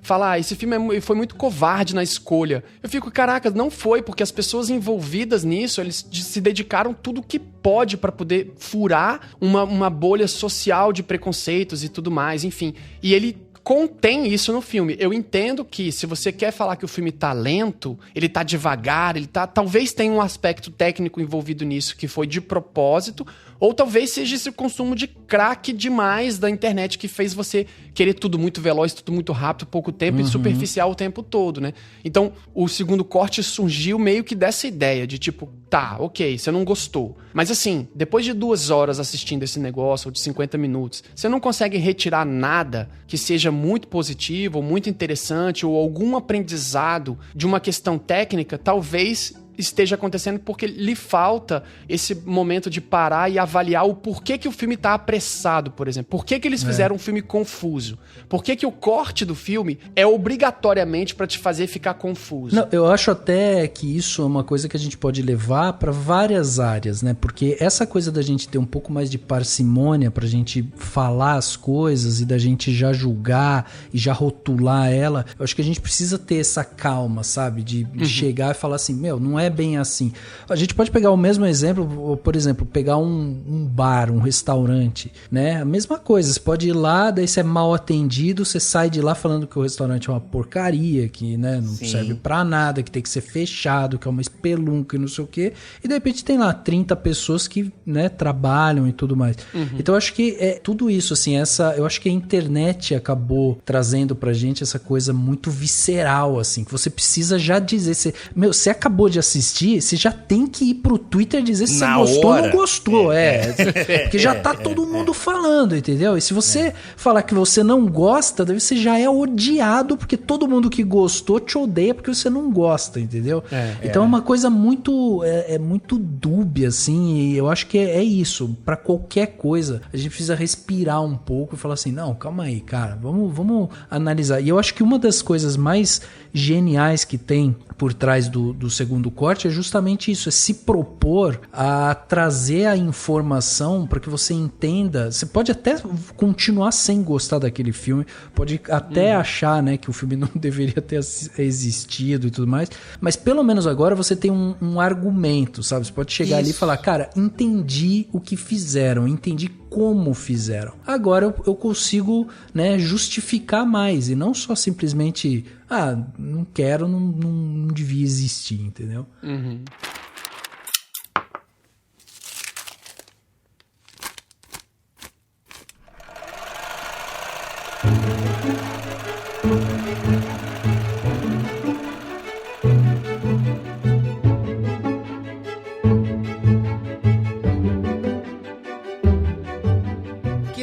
Falar, esse filme foi muito covarde na escolha. Eu fico, caraca, não foi, porque as pessoas envolvidas nisso, eles se dedicaram tudo que pode pra poder furar uma bolha social de preconceitos e tudo mais, enfim. E ele contém isso no filme. Eu entendo que se você quer falar que o filme tá lento, ele tá devagar, talvez tenha um aspecto técnico envolvido nisso que foi de propósito, ou talvez seja esse consumo de crack demais da internet que fez você querer tudo muito veloz, tudo muito rápido, pouco tempo e superficial o tempo todo, né? Então, o segundo corte surgiu meio que dessa ideia de tipo, tá, ok, você não gostou. Mas assim, depois de 2 horas assistindo esse negócio, ou de 50 minutos, você não consegue retirar nada que seja muito positivo, ou muito interessante, ou algum aprendizado de uma questão técnica, talvez esteja acontecendo porque lhe falta esse momento de parar e avaliar o porquê que o filme está apressado, por exemplo. Por que eles fizeram um filme confuso? Por que o corte do filme é obrigatoriamente para te fazer ficar confuso? Não, eu acho até que isso é uma coisa que a gente pode levar para várias áreas, né? Porque essa coisa da gente ter um pouco mais de parcimônia pra gente falar as coisas e da gente já julgar e já rotular ela, eu acho que a gente precisa ter essa calma, sabe? De chegar e falar assim, não é é bem assim. A gente pode pegar o mesmo exemplo, por exemplo, pegar um bar, um restaurante, né? A mesma coisa, você pode ir lá, daí você é mal atendido, você sai de lá falando que o restaurante é uma porcaria, que, né, não serve pra nada, que tem que ser fechado, que é uma espelunca e não sei o quê, e de repente tem lá 30 pessoas que, né, trabalham e tudo mais. Então eu acho que é tudo isso, assim, eu acho que a internet acabou trazendo pra gente essa coisa muito visceral, assim, que você precisa já dizer, você acabou de assistir, você já tem que ir pro Twitter dizer se você gostou ou não gostou, porque já tá todo mundo falando, entendeu? E se você falar que você não gosta, daí você já é odiado, porque todo mundo que gostou te odeia porque você não gosta, entendeu? Então é uma coisa muito, muito dúbia, assim, e eu acho que é isso, pra qualquer coisa, a gente precisa respirar um pouco e falar assim, não, calma aí, cara, vamos analisar. E eu acho que uma das coisas mais geniais que tem por trás do segundo corte é justamente isso, é se propor a trazer a informação para que você entenda. Você pode até continuar sem gostar daquele filme, pode até achar, né, que o filme não deveria ter existido e tudo mais, mas pelo menos agora você tem um argumento, sabe? Você pode chegar ali e falar, cara, entendi o que fizeram, entendi como fizeram. Agora eu consigo, né, justificar mais e não só simplesmente, não quero, não devia existir, entendeu?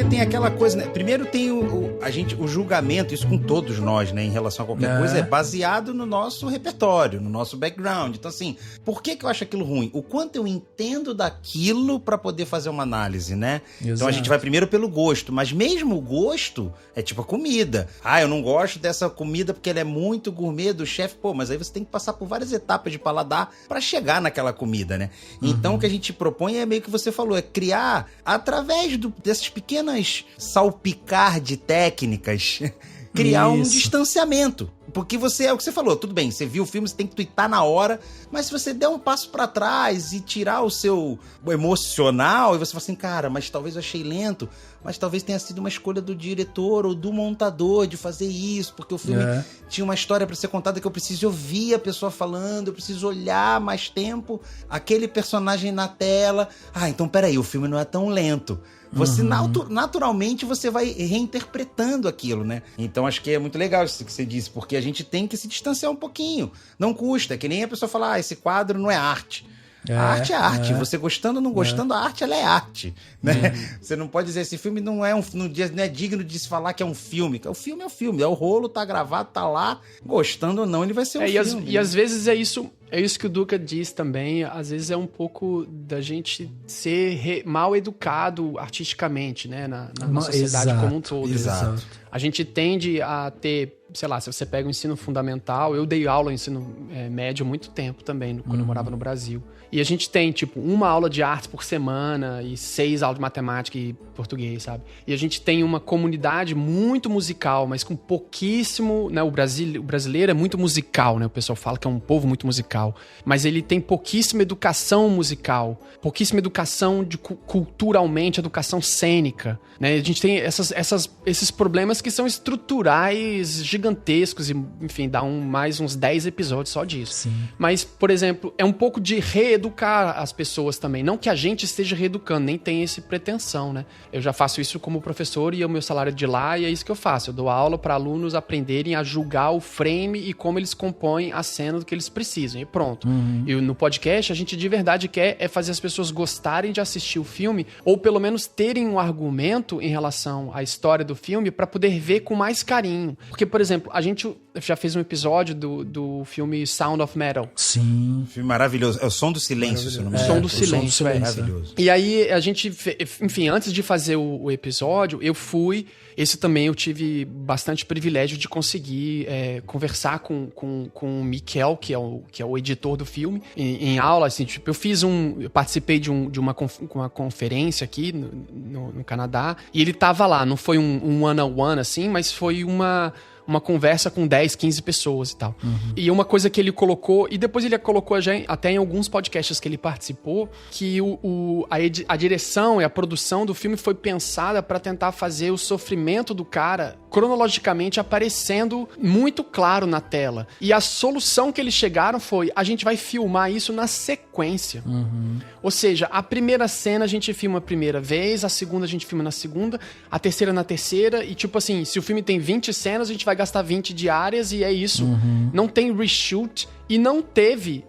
Tem aquela coisa, né? Primeiro tem o julgamento, isso com todos nós, né? Em relação a qualquer coisa, é baseado no nosso repertório, no nosso background. Então, assim, por que eu acho aquilo ruim? O quanto eu entendo daquilo pra poder fazer uma análise, né? Exato. Então a gente vai primeiro pelo gosto, mas mesmo o gosto é tipo a comida. Eu não gosto dessa comida porque ela é muito gourmet do chefe. Pô, mas aí você tem que passar por várias etapas de paladar pra chegar naquela comida, né? Então o que a gente propõe é meio que você falou, é criar, através dessas pequenas salpicar de técnicas, criar um distanciamento. Porque é o que você falou, tudo bem, você viu o filme, você tem que twittar na hora, mas se você der um passo pra trás e tirar o seu emocional, e você fala assim, cara, mas talvez eu achei lento, mas talvez tenha sido uma escolha do diretor ou do montador de fazer isso, porque o filme tinha uma história pra ser contada que eu preciso ouvir a pessoa falando, eu preciso olhar mais tempo aquele personagem na tela. Então peraí, o filme não é tão lento. Você naturalmente você vai reinterpretando aquilo, né? Então acho que é muito legal isso que você disse, porque a gente tem que se distanciar um pouquinho. Não custa, é que nem a pessoa falar, esse quadro não é arte. A arte é arte. Você gostando ou não gostando, a arte ela é arte, né? Você não pode dizer esse filme não é digno de se falar que é um filme. O filme é o filme, é o rolo, tá gravado, tá lá, gostando ou não, ele vai ser um filme. E às vezes é isso que o Duca diz também, às vezes é um pouco da gente ser mal educado artisticamente, né, na nossa sociedade como um todo. Exato. A gente tende a ter, sei lá, se você pega o ensino fundamental, eu dei aula em ensino médio há muito tempo também, quando eu morava no Brasil. E a gente tem, tipo, uma aula de artes por semana e 6 aulas de matemática e português, sabe? E a gente tem uma comunidade muito musical, mas com pouquíssimo, né? O brasileiro é muito musical, né? O pessoal fala que é um povo muito musical. Mas ele tem pouquíssima educação musical, pouquíssima educação culturalmente, educação cênica, né? A gente tem esses problemas que são estruturais, gigantescos e, enfim, dá mais uns 10 episódios só disso. Sim. Mas, por exemplo, é um pouco de reeducar as pessoas também. Não que a gente esteja reeducando, nem tem essa pretensão, né? Eu já faço isso como professor e o meu salário é de lá e é isso que eu faço. Eu dou aula para alunos aprenderem a julgar o frame e como eles compõem a cena do que eles precisam. E pronto. E no podcast, a gente de verdade quer fazer as pessoas gostarem de assistir o filme ou pelo menos terem um argumento em relação à história do filme para poder ver com mais carinho. Porque, por exemplo, a gente já fez um episódio do filme Sound of Metal. Sim. Filme maravilhoso. É o Som do Silêncio, se eu não me engano. Som do Silêncio, maravilhoso. E aí a gente, enfim, antes de fazer o episódio, esse também eu tive bastante privilégio de conseguir conversar com o Miquel, que é o editor do filme, em aula, assim, tipo, eu participei de uma conferência aqui no Canadá, e ele tava lá, não foi um one-on-one, assim, mas foi uma uma conversa com 10, 15 pessoas e tal. E uma coisa que ele colocou, e depois ele colocou até em alguns podcasts que ele participou, que a direção e a produção do filme foi pensada para tentar fazer o sofrimento do cara cronologicamente aparecendo muito claro na tela. E a solução que eles chegaram foi, a gente vai filmar isso na sequência. Ou seja, a primeira cena a gente filma a primeira vez, a segunda a gente filma na segunda, a terceira na terceira, e tipo assim, se o filme tem 20 cenas, a gente vai gastar 20 diárias e é isso. Não tem reshoot e não teve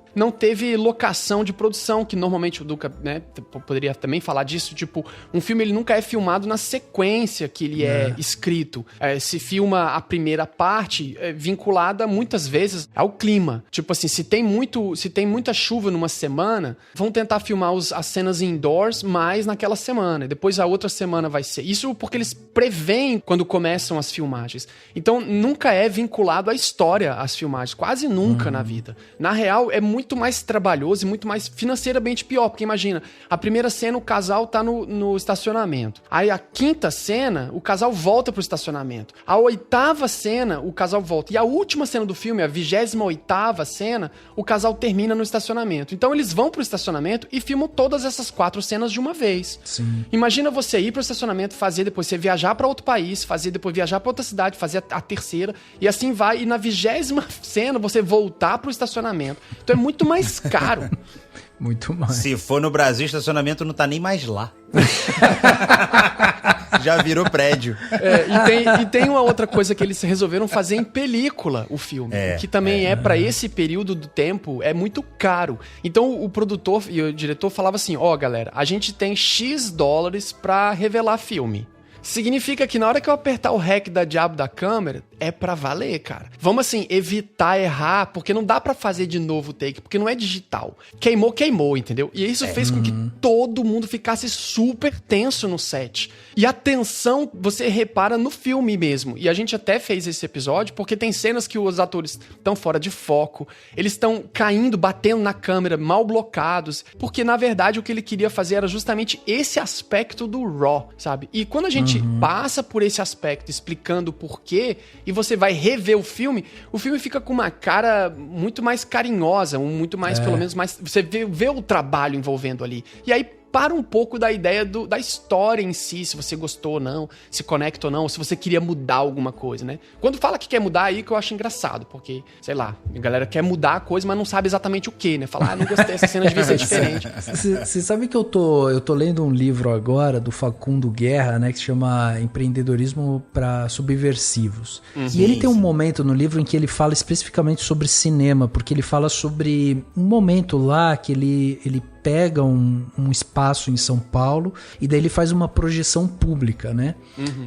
locação de produção, que normalmente o Duca, né, poderia também falar disso, tipo, um filme ele nunca é filmado na sequência que ele é escrito. Se filma a primeira parte vinculada muitas vezes ao clima. Tipo assim, se tem muita chuva numa semana, vão tentar filmar as cenas indoors mais naquela semana, e depois a outra semana vai ser. Isso porque eles preveem quando começam as filmagens. Então, nunca é vinculado à história as filmagens, quase nunca na vida. Na real, é muito mais trabalhoso e muito mais financeiramente pior, porque imagina, a primeira cena o casal tá no estacionamento, aí a quinta cena o casal volta pro estacionamento, a oitava cena o casal volta, e a última cena do filme, a 28ª cena, o casal termina no estacionamento. Então eles vão pro estacionamento e filmam todas essas 4 cenas de uma vez. Sim. Imagina você ir pro estacionamento, fazer depois você viajar pra outro país, fazer depois viajar pra outra cidade, fazer a terceira, e assim vai, e na 20ª cena você voltar pro estacionamento. Então é muito mais caro. Muito mais. Se for no Brasil, o estacionamento não tá nem mais lá. Já virou prédio. E tem uma outra coisa que eles resolveram fazer em película, o filme. Que também pra esse período do tempo, é muito caro. Então o produtor e o diretor falavam assim, galera, a gente tem X dólares pra revelar filme. Significa que na hora que eu apertar o REC da diabo da câmera, é pra valer, cara. Vamos, assim, evitar errar, porque não dá pra fazer de novo o take, porque não é digital. Queimou, entendeu? E isso fez com que todo mundo ficasse super tenso no set. E a tensão, você repara no filme mesmo. E a gente até fez esse episódio, porque tem cenas que os atores estão fora de foco, eles estão caindo, batendo na câmera, mal blocados, porque, na verdade, o que ele queria fazer era justamente esse aspecto do Raw, sabe? E quando a gente passa por esse aspecto, explicando o porquê, e você vai rever o filme fica com uma cara muito mais carinhosa, muito mais, pelo menos, mais... Você vê o trabalho envolvendo ali. E aí, para um pouco da ideia da história em si, se você gostou ou não, se conecta ou não, se você queria mudar alguma coisa, né? Quando fala que quer mudar, aí que eu acho engraçado, porque, sei lá, a galera quer mudar a coisa, mas não sabe exatamente o que, né? Fala, não gostei, essa cena devia ser diferente. Você sabe que eu tô lendo um livro agora do Facundo Guerra, né, que se chama Empreendedorismo para Subversivos. E ele tem um momento no livro em que ele fala especificamente sobre cinema, porque ele fala sobre um momento lá que ele pega um espaço em São Paulo e daí ele faz uma projeção pública, né?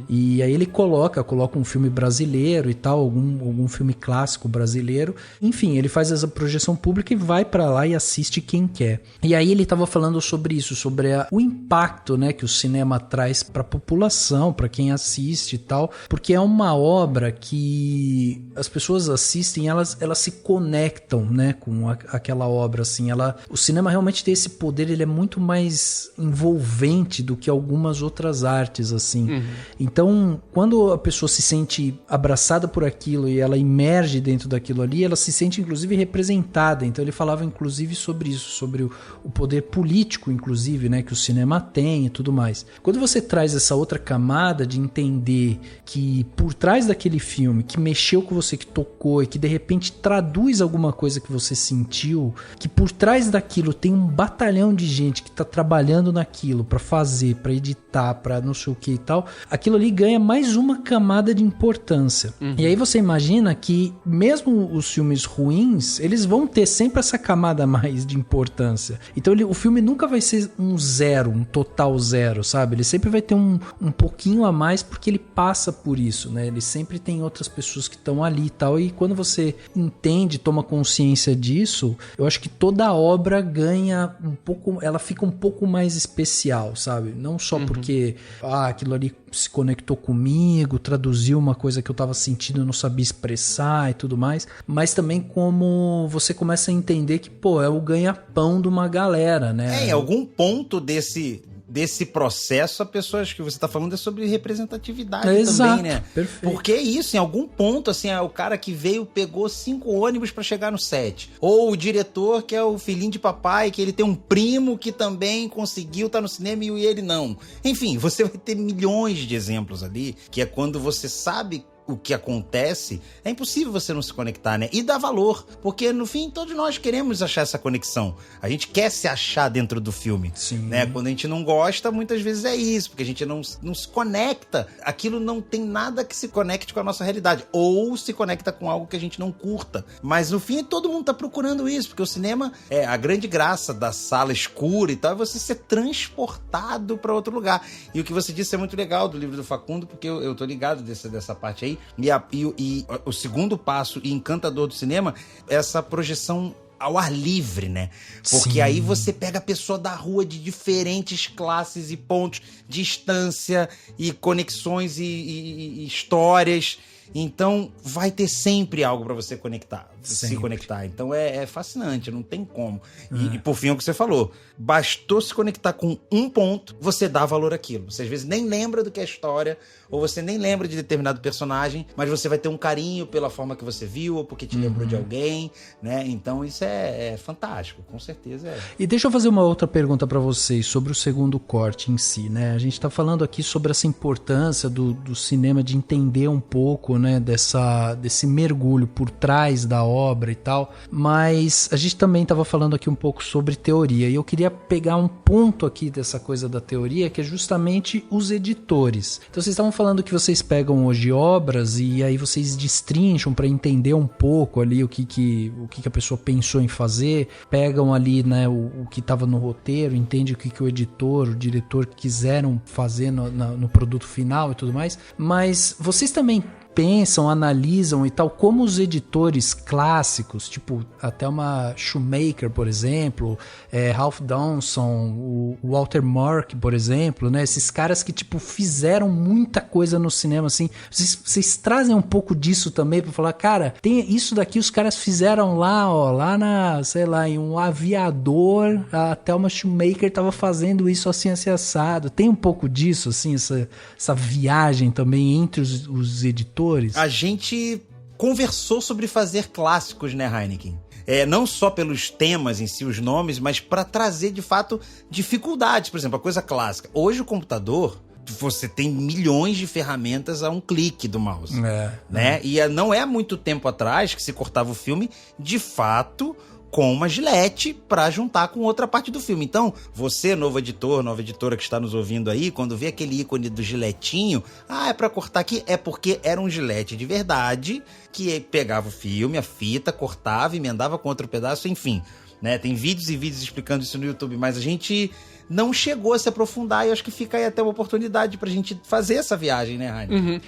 E aí ele coloca um filme brasileiro e tal, algum filme clássico brasileiro. Enfim, ele faz essa projeção pública e vai pra lá e assiste quem quer. E aí ele tava falando sobre isso, sobre o impacto, né, que o cinema traz pra população, pra quem assiste e tal, porque é uma obra que as pessoas assistem, elas se conectam, né, com aquela obra, assim. O cinema realmente tem esse poder, ele é muito mais envolvente do que algumas outras artes, assim. Então, quando a pessoa se sente abraçada por aquilo e ela emerge dentro daquilo ali, ela se sente inclusive representada. Então ele falava inclusive sobre isso, sobre o poder político, inclusive, né, que o cinema tem e tudo mais. Quando você traz essa outra camada de entender que por trás daquele filme, que mexeu com você, que tocou e que de repente traduz alguma coisa que você sentiu, que por trás daquilo tem um batalhão de gente que tá trabalhando naquilo pra fazer, pra editar, pra não sei o que e tal, aquilo ali ganha mais uma camada de importância. E aí você imagina que mesmo os filmes ruins, eles vão ter sempre essa camada a mais de importância. Então o filme nunca vai ser um zero, um total zero, sabe? Ele sempre vai ter um pouquinho a mais porque ele passa por isso, né? Ele sempre tem outras pessoas que estão ali e tal, e quando você entende, toma consciência disso, eu acho que toda a obra ganha um pouco, ela fica um pouco mais especial, sabe? Não só porque aquilo ali se conectou comigo, traduziu uma coisa que eu tava sentindo, eu não sabia expressar e tudo mais, mas também como você começa a entender que, é o ganha-pão de uma galera, né? Em algum ponto desse desse processo, a pessoa, acho que você tá falando é sobre representatividade Exato, também, né? Perfeito. Porque é isso, em algum ponto, assim, é o cara que veio, pegou 5 ônibus pra chegar no set. Ou o diretor, que é o filhinho de papai, que ele tem um primo que também conseguiu estar no cinema e ele não. Enfim, você vai ter milhões de exemplos ali, que é quando você sabe o que acontece, é impossível você não se conectar, né? E dar valor, porque no fim todos nós queremos achar essa conexão. A gente quer se achar dentro do filme, né? Quando a gente não gosta, muitas vezes é isso, porque a gente não se conecta. Aquilo não tem nada que se conecte com a nossa realidade, ou se conecta com algo que a gente não curta. Mas no fim todo mundo tá procurando isso, porque o cinema é a grande graça da sala escura e tal, é você ser transportado para outro lugar. E o que você disse é muito legal do livro do Facundo, porque eu tô ligado dessa parte aí. E o segundo passo e encantador do cinema é essa projeção ao ar livre, né? Porque aí você pega a pessoa da rua de diferentes classes e pontos, distância e conexões e histórias. Então vai ter sempre algo para você se conectar. Então é fascinante, não tem como. E por fim, é o que você falou. Bastou se conectar com um ponto, você dá valor àquilo. Você às vezes nem lembra do que é a história, ou você nem lembra de determinado personagem, mas você vai ter um carinho pela forma que você viu, ou porque te lembrou de alguém, né? Então isso é fantástico, com certeza é. E deixa eu fazer uma outra pergunta para vocês sobre o segundo corte em si, né? A gente tá falando aqui sobre essa importância do cinema de entender um pouco, né, desse mergulho por trás da obra e tal, mas a gente também estava falando aqui um pouco sobre teoria, e eu queria pegar um ponto aqui dessa coisa da teoria, que é justamente os editores. Então vocês estavam falando que vocês pegam hoje obras e aí vocês destrincham para entender um pouco ali o que a pessoa pensou em fazer, pegam ali, né, o que estava no roteiro, entende o que o editor, o diretor quiseram fazer no produto final e tudo mais, mas vocês também pensam, analisam e tal, como os editores clássicos, tipo até uma Shoemaker, por exemplo, Ralph Dawson, o Walter Murch, por exemplo, né? Esses caras que tipo fizeram muita coisa no cinema, assim. Vocês trazem um pouco disso também pra falar, cara, tem isso daqui os caras fizeram lá, ó, lá na, sei lá, em um aviador, a Thelma Shoemaker tava fazendo isso assim, assado. Tem um pouco disso, assim, essa viagem também entre os editores. A gente conversou sobre fazer clássicos, né, Heineken? Não só pelos temas em si, os nomes, mas para trazer, de fato, dificuldades. Por exemplo, a coisa clássica. Hoje o computador, você tem milhões de ferramentas a um clique do mouse. Né? E não é muito tempo atrás que se cortava o filme, de fato, com uma gilete para juntar com outra parte do filme. Então, você, novo editor, nova editora que está nos ouvindo aí, quando vê aquele ícone do giletinho, é para cortar aqui, é porque era um gilete de verdade, que pegava o filme, a fita, cortava, emendava com outro pedaço, enfim, né? Tem vídeos e vídeos explicando isso no YouTube, mas a gente não chegou a se aprofundar e acho que fica aí até uma oportunidade pra gente fazer essa viagem, né, Raine?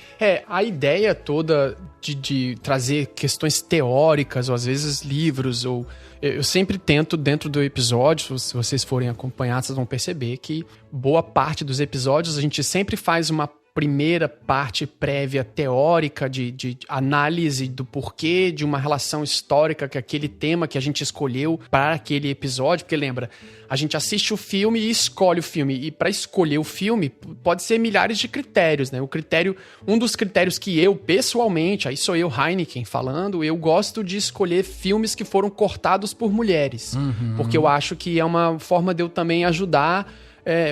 A ideia toda de trazer questões teóricas, ou às vezes livros, ou eu sempre tento, dentro do episódio, se vocês forem acompanhar, vocês vão perceber que boa parte dos episódios a gente sempre faz uma primeira parte prévia teórica de análise do porquê de uma relação histórica que aquele tema que a gente escolheu para aquele episódio, porque lembra, a gente assiste o filme e escolhe o filme, e para escolher o filme pode ser milhares de critérios, né? Um dos critérios que eu, pessoalmente, aí sou eu, Heineken, falando, eu gosto de escolher filmes que foram cortados por mulheres, porque eu acho que é uma forma de eu também ajudar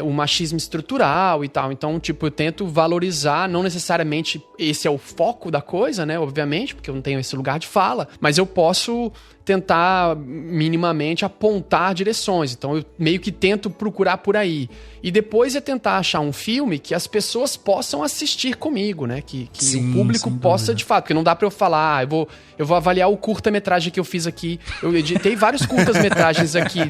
o machismo estrutural e tal. Então, tipo, eu tento valorizar, não necessariamente esse é o foco da coisa, né? Obviamente, porque eu não tenho esse lugar de fala, mas eu posso tentar minimamente apontar direções. Então, eu meio que tento procurar por aí. E depois é tentar achar um filme que as pessoas possam assistir comigo, né? Que sim, o público possa, de fato, porque não dá pra eu falar, eu vou avaliar o curta-metragem que eu fiz aqui. Eu editei vários curtas-metragens aqui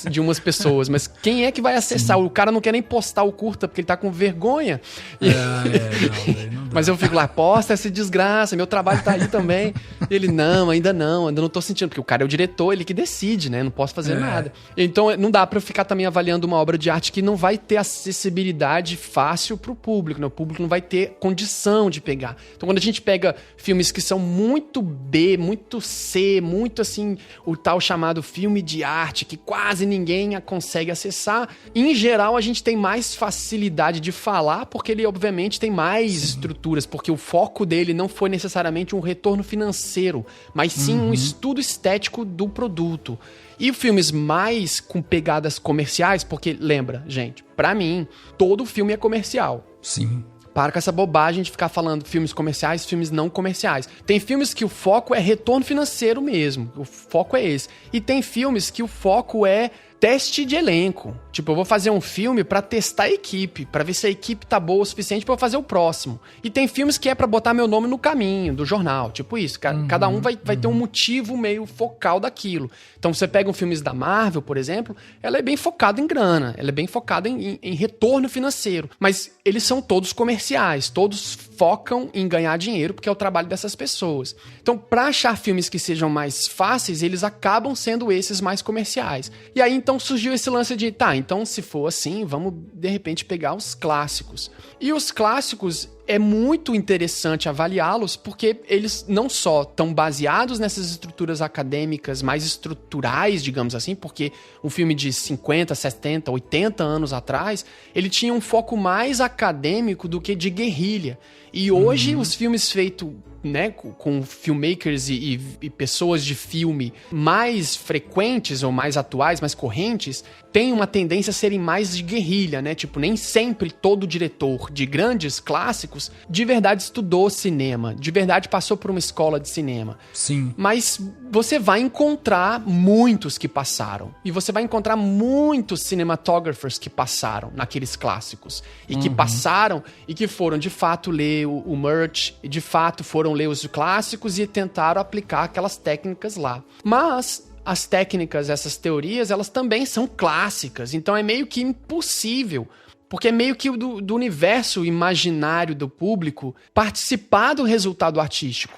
de umas pessoas, mas quem é que vai acessar? Sim. O cara não quer nem postar o curta porque ele tá com vergonha. Não mas eu fico lá, posta essa desgraça, meu trabalho tá ali também. Ele, ainda não tô sentindo, porque o cara é o diretor, ele que decide, né? Não posso fazer nada. Então não dá pra eu ficar também avaliando uma obra de arte que não vai ter acessibilidade fácil pro público, né? O público não vai ter condição de pegar. Então quando a gente pega filmes que são muito B, muito C, muito assim, o tal chamado filme de arte, que quase ninguém consegue acessar, Em geral, a gente tem mais facilidade de falar, porque ele, obviamente, tem mais estruturas, porque o foco dele não foi necessariamente um retorno financeiro, mas sim um estudo estético do produto. E filmes mais com pegadas comerciais, porque, lembra, gente, pra mim, todo filme é comercial. Sim. Para com essa bobagem de ficar falando filmes comerciais, filmes não comerciais. Tem filmes que o foco é retorno financeiro mesmo. O foco é esse. E tem filmes que o foco é teste de elenco. Tipo, eu vou fazer um filme pra testar a equipe, pra ver se a equipe tá boa o suficiente pra eu fazer o próximo. E tem filmes que é pra botar meu nome no caminho do jornal, tipo isso. Cada um vai ter um motivo meio focal daquilo. Então, você pega um filmes da Marvel, por exemplo, ela é bem focada em grana, ela é bem focada em retorno financeiro. Mas eles são todos comerciais, todos focam em ganhar dinheiro, porque é o trabalho dessas pessoas. Então, pra achar filmes que sejam mais fáceis, eles acabam sendo esses mais comerciais. E aí, então, surgiu esse lance de, tá, então se for assim, vamos de repente pegar os clássicos. E os clássicos é muito interessante avaliá-los porque eles não só estão baseados nessas estruturas acadêmicas mais estruturais, digamos assim, porque um filme de 50, 70, 80 anos atrás, ele tinha um foco mais acadêmico do que de guerrilha. E hoje os filmes feitos, né, com filmmakers e pessoas de filme mais frequentes ou mais atuais, mais correntes, tem uma tendência a serem mais de guerrilha, né? Tipo, nem sempre todo diretor de grandes clássicos de verdade estudou cinema, de verdade passou por uma escola de cinema. Sim. Mas você vai encontrar muitos que passaram. E você vai encontrar muitos cinematographers que passaram naqueles clássicos. E que passaram e que foram, de fato, ler o Murch, e de fato foram ler os clássicos e tentaram aplicar aquelas técnicas lá. Mas as técnicas, essas teorias, elas também são clássicas. Então é meio que impossível, porque é meio que do universo imaginário do público participar do resultado artístico.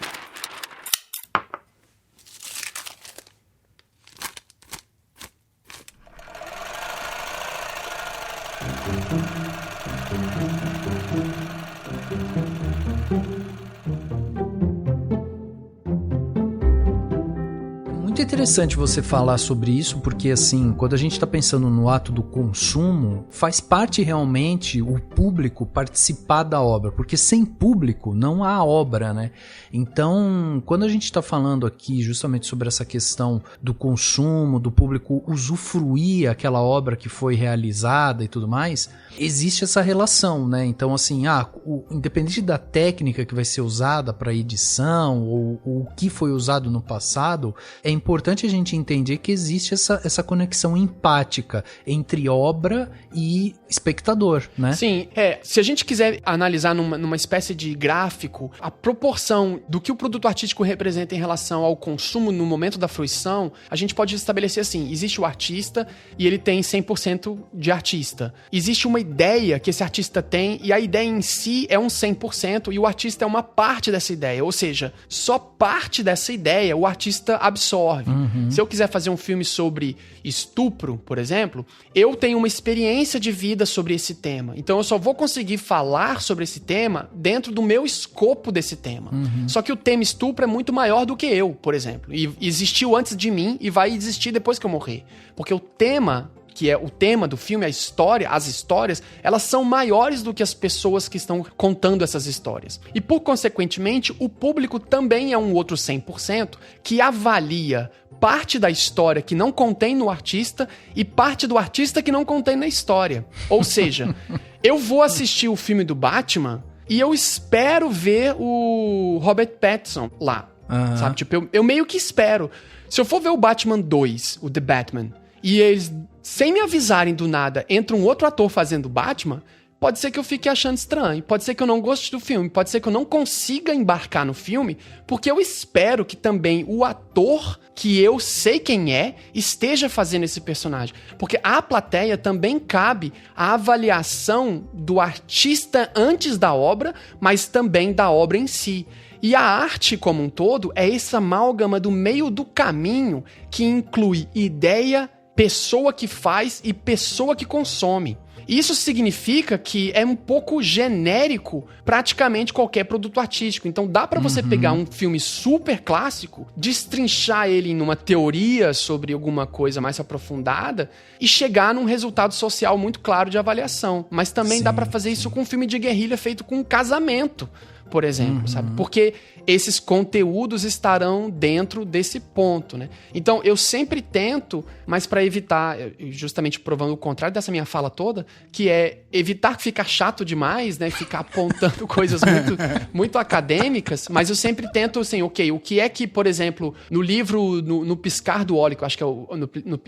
Muito interessante você falar sobre isso, porque assim, quando a gente está pensando no ato do consumo, faz parte realmente o público participar da obra, porque sem público não há obra, né? Então, quando a gente está falando aqui justamente sobre essa questão do consumo, do público usufruir aquela obra que foi realizada e tudo mais, existe essa relação, né? Então, assim, independente da técnica que vai ser usada para edição ou o que foi usado no passado, é importante a gente entender que existe essa conexão empática entre obra e espectador, né? Sim, se a gente quiser analisar numa espécie de gráfico, a proporção do que o produto artístico representa em relação ao consumo no momento da fruição, a gente pode estabelecer assim, existe o artista e ele tem 100% de artista. Existe uma ideia que esse artista tem e a ideia em si é um 100% e o artista é uma parte dessa ideia, ou seja, só parte dessa ideia o artista absorve. Se eu quiser fazer um filme sobre estupro, por exemplo, eu tenho uma experiência de vida sobre esse tema. Então eu só vou conseguir falar sobre esse tema dentro do meu escopo desse tema. Só que o tema estupro é muito maior do que eu, por exemplo. E existiu antes de mim e vai existir depois que eu morrer. Porque o tema, que é o tema do filme, a história, as histórias, elas são maiores do que as pessoas que estão contando essas histórias. E, por consequentemente, o público também é um outro 100% que avalia parte da história que não contém no artista e parte do artista que não contém na história. Ou seja, eu vou assistir o filme do Batman e eu espero ver o Robert Pattinson lá, sabe? Tipo, eu meio que espero. Se eu for ver o Batman 2, o The Batman, e eles, sem me avisarem do nada, entra um outro ator fazendo Batman, pode ser que eu fique achando estranho, pode ser que eu não goste do filme, pode ser que eu não consiga embarcar no filme, porque eu espero que também o ator, que eu sei quem é, esteja fazendo esse personagem. Porque à plateia também cabe a avaliação do artista antes da obra, mas também da obra em si. E a arte como um todo é essa amálgama do meio do caminho que inclui ideia, pessoa que faz e pessoa que consome. Isso significa que é um pouco genérico praticamente qualquer produto artístico. Então dá pra você pegar um filme super clássico, destrinchar ele em uma teoria sobre alguma coisa mais aprofundada e chegar num resultado social muito claro de avaliação. Mas também dá pra fazer isso com um filme de guerrilha feito com um casamento, por exemplo, sabe? Porque esses conteúdos estarão dentro desse ponto, né? Então, eu sempre tento, mas para evitar, justamente provando o contrário dessa minha fala toda, que é evitar ficar chato demais, né? Ficar apontando coisas muito acadêmicas, mas eu sempre tento, assim, ok, o que é que, por exemplo, no livro, no Piscar do Óleo, que eu acho que é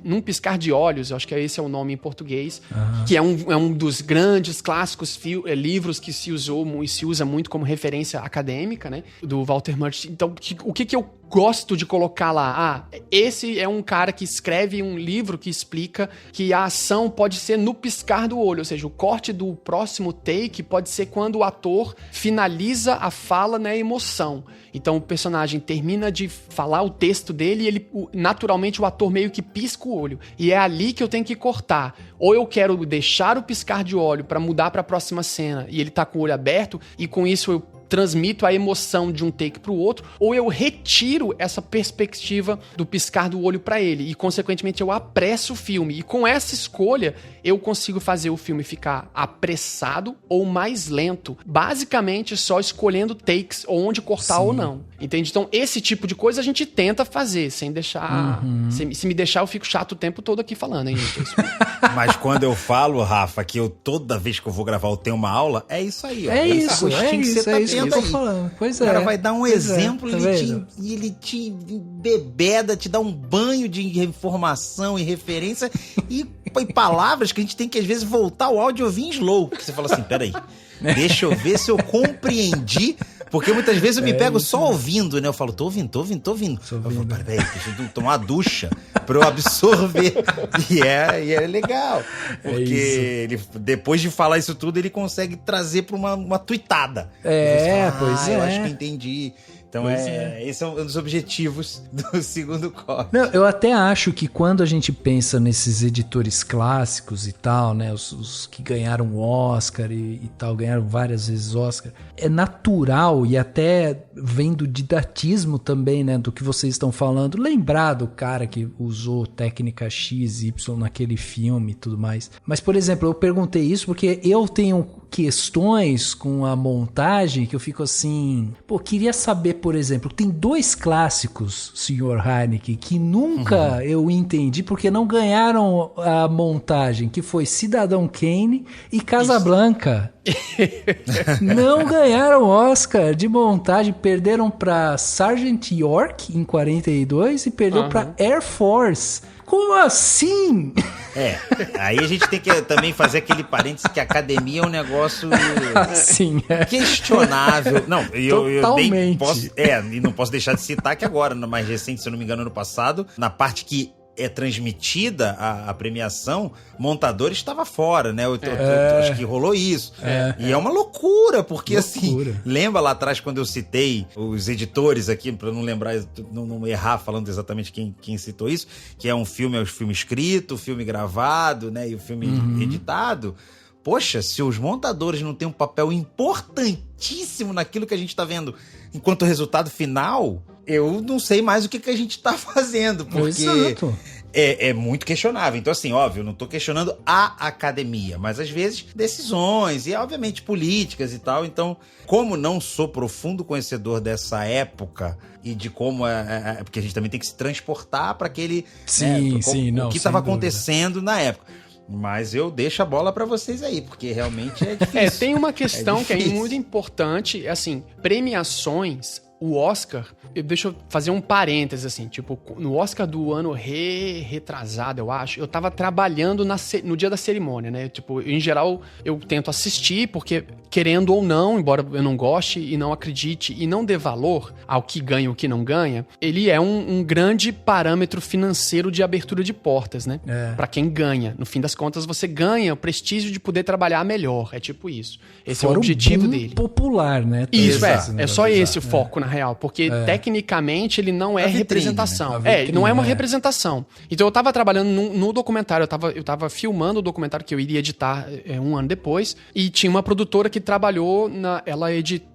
Num Piscar de Olhos, eu acho que esse é o nome em português, que é um dos grandes clássicos livros que se usou e se usa muito como referência acadêmica, né? Do Walter Murch. Então, o que eu gosto de colocar lá? Esse é um cara que escreve um livro que explica que a ação pode ser no piscar do olho, ou seja, o corte do próximo take pode ser quando o ator finaliza a fala na emoção. Então o personagem termina de falar o texto dele e naturalmente o ator meio que pisca o olho. E é ali que eu tenho que cortar. Ou eu quero deixar o piscar de olho para mudar para a próxima cena e ele tá com o olho aberto e com isso eu transmito a emoção de um take pro outro, ou eu retiro essa perspectiva do piscar do olho pra ele e, consequentemente, eu apresso o filme. E com essa escolha, eu consigo fazer o filme ficar apressado ou mais lento. Basicamente, só escolhendo takes ou onde cortar ou não. Entende? Então, esse tipo de coisa a gente tenta fazer, sem deixar... Se me deixar, eu fico chato o tempo todo aqui falando, hein, gente? Mas quando eu falo, Rafa, que eu toda vez que eu vou gravar eu tenho uma aula, é isso aí, ó. É isso que eu tô falando. Pois o cara vai dar um exemplo tá e ele te bebeda, te dá um banho de informação e referência e palavras que a gente tem que às vezes voltar o áudio e ouvir em slow. Que você fala assim, peraí, deixa eu ver se eu compreendi. Porque muitas vezes eu me pego só ouvindo, né? Eu falo, tô ouvindo. Eu falo, peraí, deixa eu tomar uma ducha pra eu absorver. E é legal. Porque ele, depois de falar isso tudo, ele consegue trazer pra uma tuitada. Eu acho que entendi. Então, esse é um dos objetivos do segundo corte. Não, eu até acho que quando a gente pensa nesses editores clássicos e tal, né, os que ganharam o Oscar e tal, ganharam várias vezes Oscar, é natural e até vem do didatismo também, né, do que vocês estão falando, lembrar do cara que usou técnica X, Y naquele filme e tudo mais. Mas, por exemplo, eu perguntei isso porque eu tenho questões com a montagem que eu fico assim... queria saber, por exemplo, tem 2 clássicos, Sr. Haneke, que nunca eu entendi porque não ganharam a montagem, que foi Cidadão Kane e Casablanca. Não ganharam Oscar de montagem, perderam para Sergeant York em 42 e perdeu para Air Force. Como assim? Aí a gente tem que também fazer aquele parênteses que a academia é um negócio questionável. Não, totalmente. E não posso deixar de citar que agora, no mais recente, se eu não me engano, ano passado, na parte que é transmitida a premiação, montador estava fora, né? Eu acho que rolou isso. E é uma loucura, porque assim, lembra lá atrás quando eu citei os editores aqui, pra não lembrar, não errar falando exatamente quem citou isso, que é o filme escrito, o filme gravado, né? E o filme editado. Poxa, se os montadores não têm um papel importantíssimo naquilo que a gente tá vendo enquanto resultado final, eu não sei mais o que a gente tá fazendo, porque é muito questionável. Então, assim, óbvio, eu não tô questionando a academia, mas às vezes decisões e, obviamente, políticas e tal. Então, como não sou profundo conhecedor dessa época e de como porque a gente também tem que se transportar para aquele... o que estava acontecendo na época. Mas eu deixo a bola pra vocês aí, porque realmente é difícil. Tem uma questão que é muito importante, assim, premiações, o Oscar, deixa eu fazer um parênteses, assim, tipo, no Oscar do ano retrasado, eu acho, eu tava trabalhando no dia da cerimônia, né? Tipo, em geral, eu tento assistir, porque, querendo ou não, embora eu não goste e não acredite e não dê valor ao que ganha e o que não ganha, ele é um grande parâmetro financeiro de abertura de portas, né? Pra quem ganha. No fim das contas, você ganha o prestígio de poder trabalhar melhor. É tipo isso. Esse é o objetivo dele. Popular, né? Isso, é só esse o foco, na real, porque tecnicamente ele não é representação. Né? Vitrine, não é uma representação. Então eu tava trabalhando no documentário, eu tava filmando o documentário que eu iria editar 1 ano depois, e tinha uma produtora que trabalhou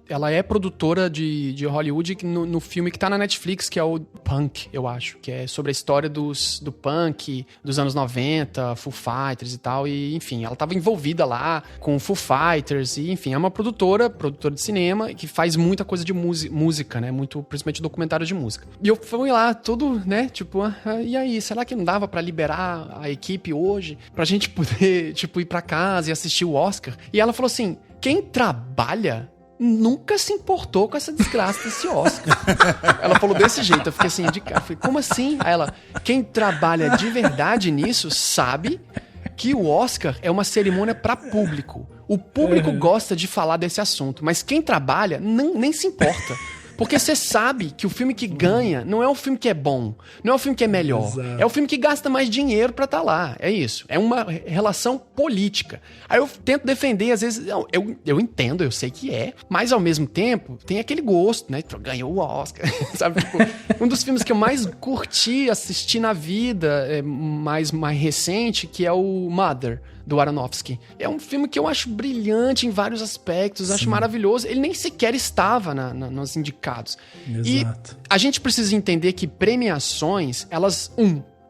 ela é produtora de Hollywood no filme que tá na Netflix, que é o Punk, eu acho, que é sobre a história do punk dos anos 90, Foo Fighters e tal, e enfim, ela tava envolvida lá com Foo Fighters, e enfim, é uma produtora de cinema, que faz muita coisa de música, né, muito, principalmente documentário de música. E eu fui lá, tudo, né, tipo, e aí, será que não dava pra liberar a equipe hoje, pra gente poder, tipo, ir pra casa e assistir o Oscar? E ela falou assim, quem trabalha nunca se importou com essa desgraça desse Oscar. Ela falou desse jeito, eu fiquei assim, de cara, falei, como assim? Aí ela, quem trabalha de verdade nisso sabe que o Oscar é uma cerimônia para público. O público gosta de falar desse assunto, mas quem trabalha nem se importa. Porque você sabe que o filme que ganha não é o filme que é bom, não é o filme que é melhor. Exato. É o filme que gasta mais dinheiro pra estar lá. É isso. É uma relação política. Aí eu tento defender, às vezes, eu entendo, eu sei que é, mas ao mesmo tempo tem aquele gosto, né? Ganhou o Oscar, sabe? Tipo, um dos filmes que eu mais curti assistir na vida, mais recente, que é o Mother, do Aronofsky. É um filme que eu acho brilhante em vários aspectos, acho maravilhoso. Ele nem sequer estava nos indicados. Exato. E a gente precisa entender que premiações, elas,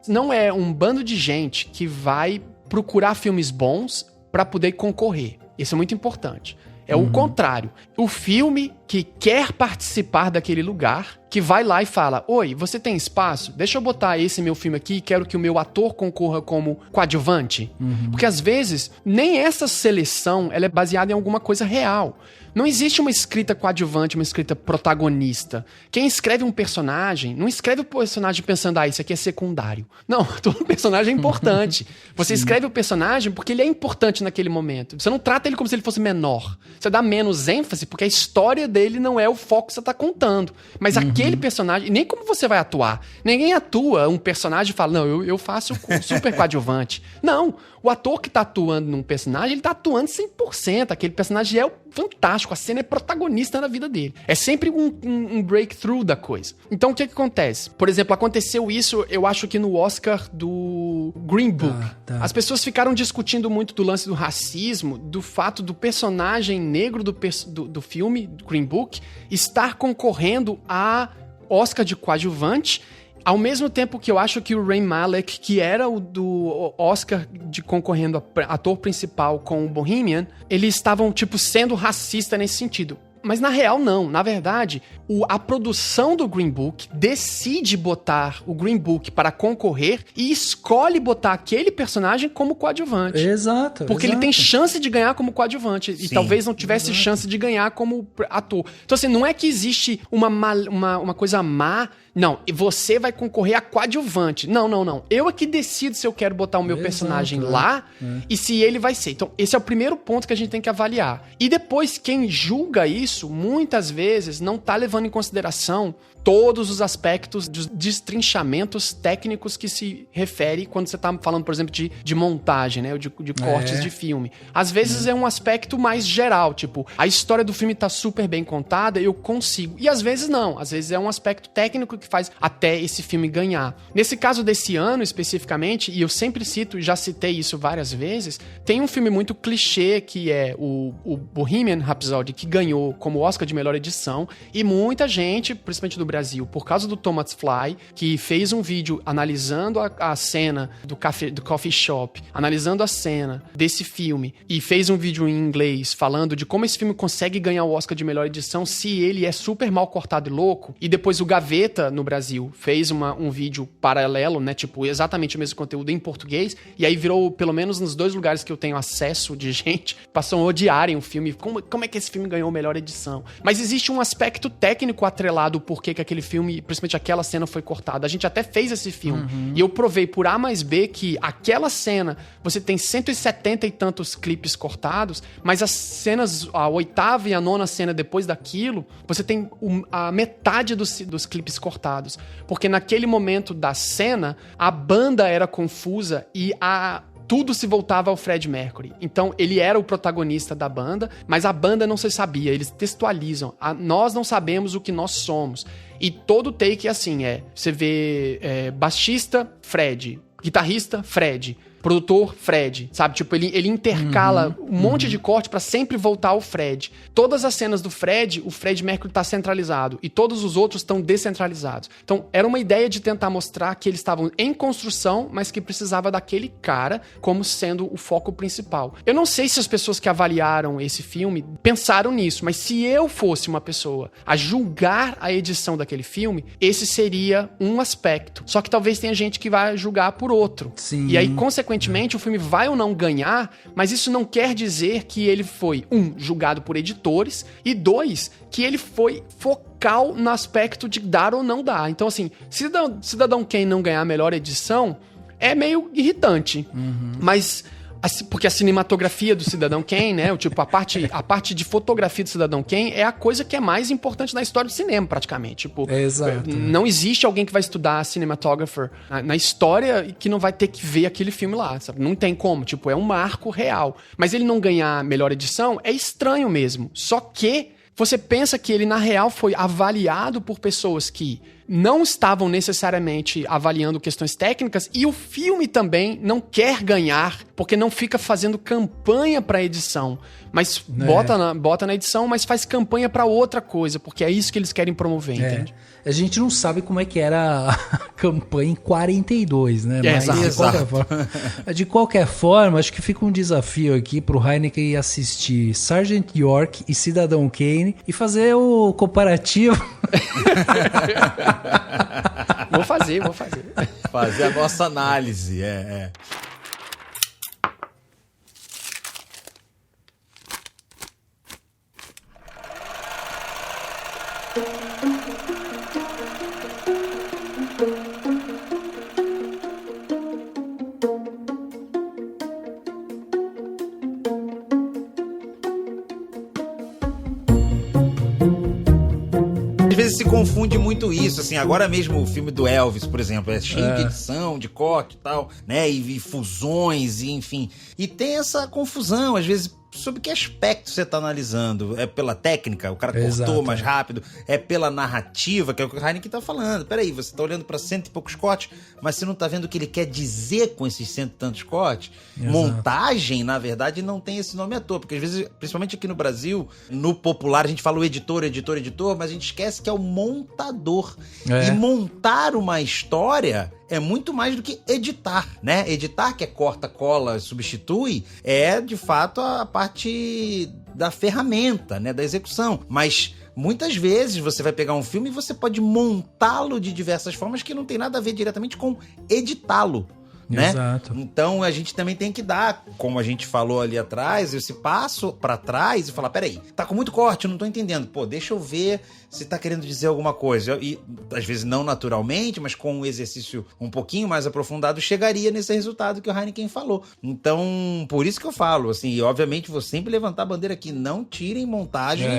não é um bando de gente que vai procurar filmes bons para poder concorrer. Isso é muito importante. É o contrário. O filme que quer participar daquele lugar, que vai lá e fala, oi, você tem espaço? Deixa eu botar esse meu filme aqui e quero que o meu ator concorra como coadjuvante. Porque às vezes, nem essa seleção ela é baseada em alguma coisa real. Não existe uma escrita coadjuvante, uma escrita protagonista. Quem escreve um personagem, não escreve o personagem pensando, isso aqui é secundário. Não, todo personagem é importante. Você escreve o personagem porque ele é importante naquele momento. Você não trata ele como se ele fosse menor. Você dá menos ênfase porque a história dele não é o foco que você tá contando. Mas aquele personagem, nem como você vai atuar. Ninguém atua um personagem e fala, não, eu faço super coadjuvante. Não, o ator que tá atuando num personagem, ele tá atuando 100%. Aquele personagem é fantástico, a cena é protagonista na vida dele. É sempre um breakthrough da coisa. Então, o que acontece? Por exemplo, aconteceu isso, eu acho que no Oscar do Green Book. As pessoas ficaram discutindo muito do lance do racismo, do fato do personagem negro do filme, Green Book, estar concorrendo a Oscar de coadjuvante, ao mesmo tempo que eu acho que o Rami Malek, que era o do Oscar de concorrendo a ator principal com o Bohemian, eles estavam, sendo racista nesse sentido. Mas na real, não. Na verdade, a produção do Green Book decide botar o Green Book para concorrer e escolhe botar aquele personagem como coadjuvante. Exato. Porque ele tem chance de ganhar como coadjuvante. E talvez não tivesse chance de ganhar como ator. Então, assim, não é que existe uma coisa má. Não, você vai concorrer a coadjuvante. Não. Eu é que decido se eu quero botar o meu personagem lá e se ele vai ser. Então, esse é o primeiro ponto que a gente tem que avaliar. E depois, quem julga isso, muitas vezes, não tá levando em consideração todos os aspectos dos destrinchamentos técnicos que se refere quando você tá falando, por exemplo, de montagem, né? De cortes de filme. Às vezes é um aspecto mais geral, tipo, a história do filme tá super bem contada, eu consigo. E às vezes não. Às vezes é um aspecto técnico que faz até esse filme ganhar. Nesse caso desse ano, especificamente, e eu sempre cito, já citei isso várias vezes, tem um filme muito clichê que é o Bohemian Rhapsody, que ganhou como Oscar de melhor edição, e muita gente, principalmente do Brasil, por causa do Thomas Fly, que fez um vídeo analisando a cena do coffee shop, analisando a cena desse filme, e fez um vídeo em inglês falando de como esse filme consegue ganhar o Oscar de melhor edição se ele é super mal cortado e louco, e depois o Gaveta, no Brasil, fez um vídeo paralelo, né, exatamente o mesmo conteúdo em português, e aí virou, pelo menos nos 2 lugares que eu tenho acesso de gente, passam a odiarem o filme, como é que esse filme ganhou melhor edição? Mas existe um aspecto técnico atrelado por que aquele filme, principalmente aquela cena, foi cortada. A gente até fez esse filme. E eu provei por A mais B que aquela cena, você tem 170 e tantos clipes cortados, mas as cenas, a 8ª e a 9ª cena depois daquilo, você tem a metade dos clipes cortados. Porque naquele momento da cena, a banda era confusa e tudo se voltava ao Fred Mercury. Então, ele era o protagonista da banda, mas a banda não se sabia, eles textualizam. Nós não sabemos o que nós somos. E todo take é assim, você vê baixista, Fred, guitarrista, Fred, produtor, Fred, sabe? Tipo, ele intercala um monte de corte pra sempre voltar ao Fred. Todas as cenas do Fred, o Fred Mercury tá centralizado e todos os outros estão descentralizados. Então, era uma ideia de tentar mostrar que eles estavam em construção, mas que precisava daquele cara como sendo o foco principal. Eu não sei se as pessoas que avaliaram esse filme pensaram nisso, mas se eu fosse uma pessoa a julgar a edição daquele filme, esse seria um aspecto. Só que talvez tenha gente que vai julgar por outro. Sim. E aí, consequentemente, o filme vai ou não ganhar, mas isso não quer dizer que ele foi, julgado por editores, e 2, que ele foi focal no aspecto de dar ou não dar. Então, assim, Cidadão Kane não ganhar a melhor edição é meio irritante. Mas... porque a cinematografia do Cidadão Kane, né? Tipo, a parte de fotografia do Cidadão Kane é a coisa que é mais importante na história do cinema, praticamente. Tipo, exato. Não existe alguém que vai estudar cinematographer na história e que não vai ter que ver aquele filme lá, sabe? Não tem como. Tipo, é um marco real. Mas ele não ganhar melhor edição é estranho mesmo. Só que você pensa que ele, na real, foi avaliado por pessoas que não estavam necessariamente avaliando questões técnicas, e o filme também não quer ganhar, porque não fica fazendo campanha pra edição, mas bota na edição, mas faz campanha pra outra coisa, porque é isso que eles querem promover, entende? A gente não sabe como é que era a campanha em 42, né? Mas de qualquer forma, acho que fica um desafio aqui pro Heineken ir assistir Sergeant York e Cidadão Kane e fazer o comparativo. Vou fazer. Fazer a nossa análise, Às vezes se confunde muito isso, assim, agora mesmo o filme do Elvis, por exemplo, é cheio de edição, de corte e tal, né, e fusões, e enfim, e tem essa confusão, às vezes, sobre que aspecto você está analisando. É pela técnica, o cara cortou mais rápido, é pela narrativa, que é o que o Heineken tá falando. Peraí, você tá olhando para 100 e poucos cortes, mas você não tá vendo o que ele quer dizer com esses 100 e tantos cortes? Exato. Montagem, na verdade, não tem esse nome à toa, porque às vezes, principalmente aqui no Brasil, no popular, a gente fala o editor, mas a gente esquece que é o montador. E montar uma história é muito mais do que editar, né? Editar, que é corta, cola, substitui, é de fato a parte da ferramenta, né? Da execução. Mas muitas vezes você vai pegar um filme e você pode montá-lo de diversas formas que não tem nada a ver diretamente com editá-lo. Né? Exato. Então a gente também tem que dar, como a gente falou ali atrás, esse passo pra trás e falar, peraí, tá com muito corte, eu não tô entendendo, deixa eu ver se tá querendo dizer alguma coisa, e às vezes não naturalmente, mas com um exercício um pouquinho mais aprofundado, chegaria nesse resultado que o Heineken falou. Então, por isso que eu falo, assim, e obviamente vou sempre levantar a bandeira aqui, não tirem montagem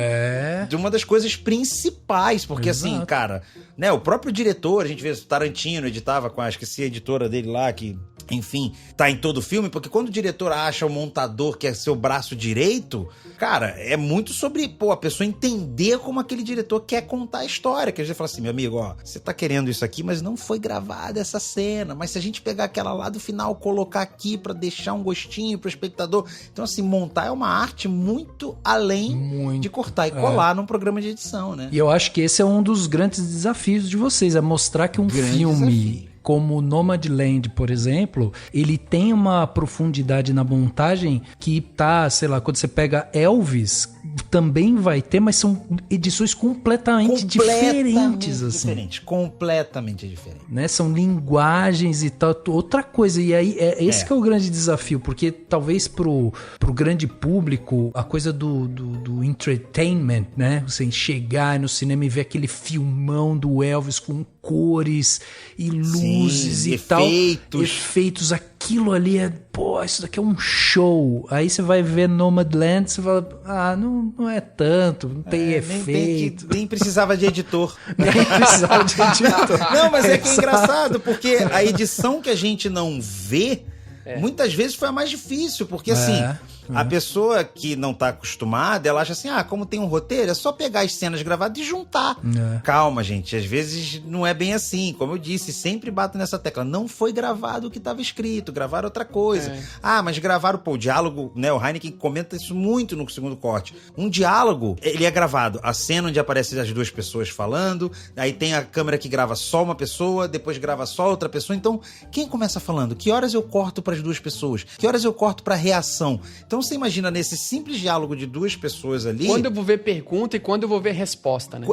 de uma das coisas principais, porque assim, cara, né, o próprio diretor, a gente vê o Tarantino editava com, acho que essa editora dele lá, que enfim, tá em todo o filme, porque quando o diretor acha o montador que é seu braço direito, cara, é muito sobre, a pessoa entender como aquele diretor quer contar a história, que a gente fala assim, meu amigo, você tá querendo isso aqui, mas não foi gravada essa cena, mas se a gente pegar aquela lá do final, colocar aqui pra deixar um gostinho pro espectador, então assim, montar é uma arte muito além de cortar e colar num programa de edição, né? E eu acho que esse é um dos grandes desafios de vocês, é mostrar que um filme como Nomadland, por exemplo, ele tem uma profundidade na montagem que tá, sei lá, quando você pega Elvis, também vai ter, mas são edições completamente diferentes, assim. Completamente diferentes. Né? São linguagens e tal, outra coisa. E aí, esse que é o grande desafio, porque talvez pro grande público, a coisa do entertainment, né? Você chegar no cinema e ver aquele filmão do Elvis com cores e luzes e efeitos, aquilo ali é, isso daqui é um show. Aí você vai ver Nomadland, você fala, não é tanto, não tem efeito. Nem precisava de editor. Nem precisava de editor. Não, mas é que é engraçado, porque a edição que a gente não vê, muitas vezes foi a mais difícil, porque assim, a pessoa que não tá acostumada, ela acha assim, como tem um roteiro, é só pegar as cenas gravadas e juntar. Calma, gente, às vezes não é bem assim. Como eu disse, sempre bato nessa tecla, não foi gravado o que estava escrito, gravaram outra coisa. Mas gravaram, o diálogo, né, o Heineken comenta isso muito no segundo corte. Um diálogo, ele é gravado, a cena onde aparecem as duas pessoas falando, aí tem a câmera que grava só uma pessoa, depois grava só outra pessoa. Então, quem começa falando? Que horas eu corto para as duas pessoas? Que horas eu corto para reação? Então, você imagina nesse simples diálogo de duas pessoas ali... Quando eu vou ver pergunta e quando eu vou ver resposta, né?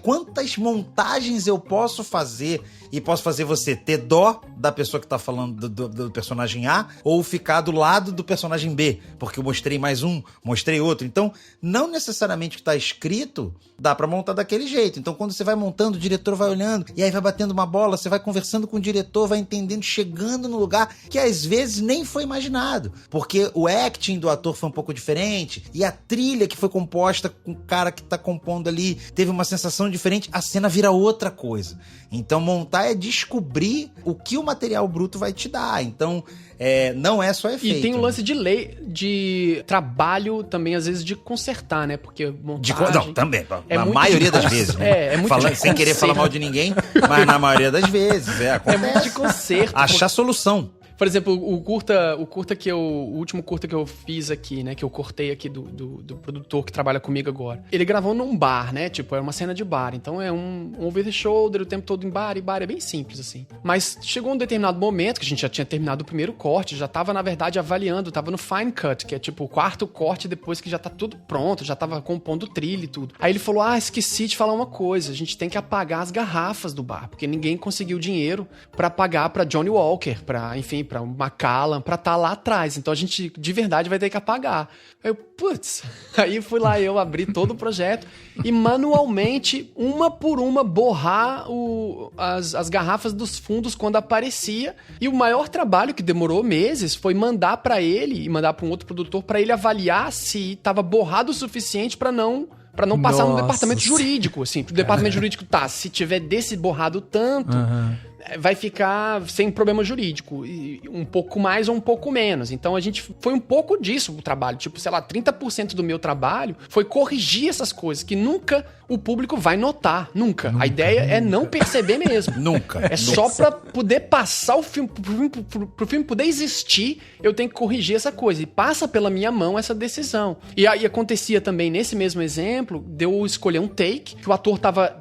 Quantas montagens eu posso fazer e posso fazer você ter dó da pessoa que tá falando do personagem A ou ficar do lado do personagem B, porque eu mostrei mais um, mostrei outro. Então, não necessariamente o que tá escrito dá pra montar daquele jeito. Então, quando você vai montando, o diretor vai olhando e aí vai batendo uma bola, você vai conversando com o diretor, vai entendendo, chegando no lugar que às vezes nem foi imaginado, porque o acting do ator foi um pouco diferente e a trilha que foi composta com o cara que tá compondo ali teve uma sensação diferente, a cena vira outra coisa. Então, montar é descobrir o que o material bruto vai te dar. Então, não é só efeito. E tem um lance de trabalho também, às vezes, de consertar, né? Porque montagem... Não, também. Na maioria das vezes. Né? É muito sem querer falar mal de ninguém, mas na maioria das vezes. Acontece. É muito de conserto. Achar solução. Por exemplo, o último curta que eu fiz aqui, né? Que eu cortei aqui do produtor que trabalha comigo agora. Ele gravou num bar, né? Tipo, é uma cena de bar. Então é um over the shoulder o tempo todo em bar. E bar é bem simples, assim. Mas chegou um determinado momento que a gente já tinha terminado o primeiro corte. Já tava, na verdade, avaliando. Tava no fine cut, que é tipo o quarto corte depois que já tá tudo pronto. Já tava compondo trilha e tudo. Aí ele falou, esqueci de falar uma coisa. A gente tem que apagar as garrafas do bar. Porque ninguém conseguiu dinheiro pra pagar pra Johnny Walker, enfim, pra Macallan, pra estar lá atrás. Então a gente, de verdade, vai ter que apagar. Aí aí fui lá, eu abri todo o projeto e manualmente, uma por uma, borrar as garrafas dos fundos quando aparecia. E o maior trabalho, que demorou meses, foi mandar pra ele e mandar pra um outro produtor pra ele avaliar se tava borrado o suficiente pra não passar no departamento jurídico, assim. Pro departamento jurídico, se tiver desse borrado tanto... vai ficar sem problema jurídico, um pouco mais ou um pouco menos. Então a gente foi um pouco disso o trabalho, tipo, sei lá, 30% do meu trabalho foi corrigir essas coisas que nunca o público vai notar, nunca. A ideia é não perceber mesmo. Nunca. Só pra poder passar o filme, pro filme poder existir, eu tenho que corrigir essa coisa, e passa pela minha mão essa decisão. E aí acontecia também, nesse mesmo exemplo, de eu escolher um take, que o ator tava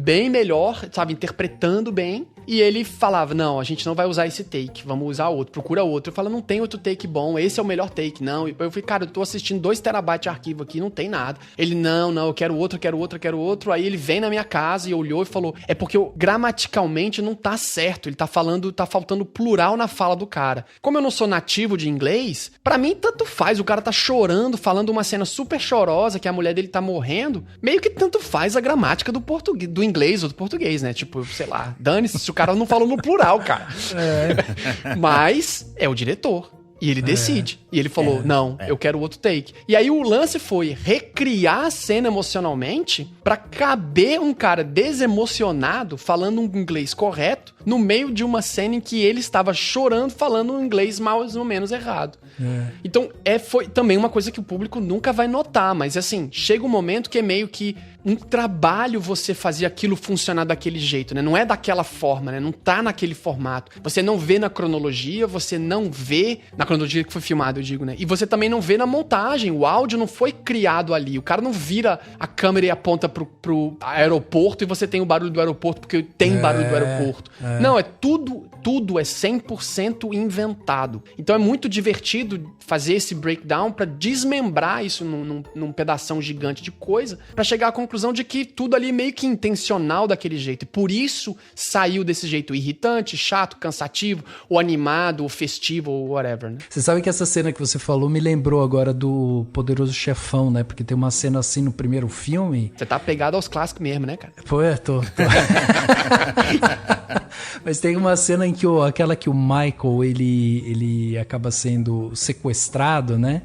bem melhor, sabe, interpretando bem, e ele falava, não, a gente não vai usar esse take, vamos usar outro, procura outro. Eu falo, não tem outro take bom, esse é o melhor take, não. Eu falei, cara, eu tô assistindo 2 TB de arquivo aqui, não tem nada. Ele, não, eu quero outro. Aí ele vem na minha casa e olhou e falou, é porque gramaticalmente não tá certo, ele tá faltando plural na fala do cara. Como eu não sou nativo de inglês, pra mim tanto faz, o cara tá chorando, falando uma cena super chorosa, que a mulher dele tá morrendo, meio que tanto faz a gramática do inglês ou do português, né? Tipo, sei lá, dane-se se o cara não falou no plural, cara. Mas é o diretor. E ele decide. E ele falou, eu quero outro take. E aí o lance foi recriar a cena emocionalmente pra caber um cara desemocionado falando um inglês correto no meio de uma cena em que ele estava chorando falando um inglês mais ou menos errado. Então foi também uma coisa que o público nunca vai notar, mas assim, chega um momento que é meio que um trabalho você fazer aquilo funcionar daquele jeito, né? Não é daquela forma, né? Não tá naquele formato. Você não vê na cronologia, você não vê na cronologia que foi filmado, eu digo, né? E você também não vê na montagem. O áudio não foi criado ali. O cara não vira a câmera e aponta pro aeroporto e você tem o barulho do aeroporto porque tem barulho do aeroporto. Não, tudo é 100% inventado. Então é muito divertido fazer esse breakdown pra desmembrar isso num pedação gigante de coisa, pra chegar à conclusão de que tudo ali é meio que intencional daquele jeito. E por isso saiu desse jeito irritante, chato, cansativo, ou animado, ou festivo, ou whatever, né? Você sabe que essa cena que você falou me lembrou agora do Poderoso Chefão, né? Porque tem uma cena assim no primeiro filme. Você tá pegado aos clássicos mesmo, né, cara? Pô, tô. Mas tem uma cena em que aquela que o Michael, ele acaba sendo sequestrado, né?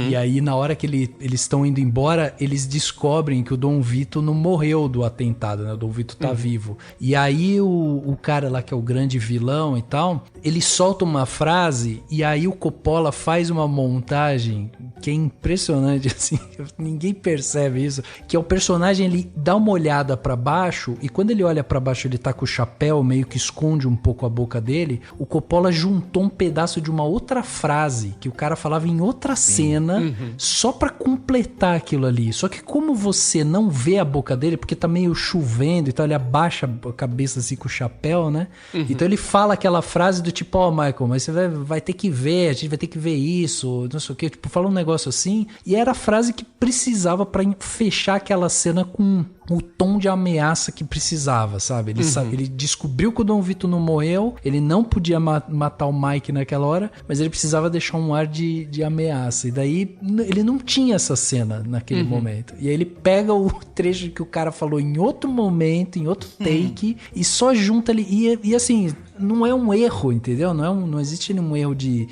E aí, na hora que eles estão indo embora, eles descobrem que o Dom Vito não morreu do atentado, né? O Dom Vito tá vivo. E aí, o cara lá, que é o grande vilão e tal, ele solta uma frase e aí o Coppola faz uma montagem que é impressionante, assim, ninguém percebe isso, que é o personagem, ele dá uma olhada pra baixo e quando ele olha pra baixo ele tá com o chapéu, meio que esconde um pouco a boca dele, o Coppola juntou um pedaço de uma outra frase que o cara falava em outra cena, só pra completar aquilo ali. Só que como você não vê a boca dele, porque tá meio chovendo, então ele abaixa a cabeça assim com o chapéu, né? Então ele fala aquela frase do tipo, Michael, mas você vai ter que ver, a gente vai ter que ver isso, não sei o que, tipo, fala um negócio assim, e era a frase que precisava pra fechar aquela cena com o tom de ameaça que precisava, sabe? Ele descobriu que o Dom Vito não morreu, ele não podia matar o Mike naquela hora, mas ele precisava deixar um ar de ameaça. E daí ele não tinha essa cena naquele momento. E aí ele pega o trecho que o cara falou em outro momento, em outro take, e só junta ali. E assim, não é um erro, entendeu? Não existe nenhum erro de...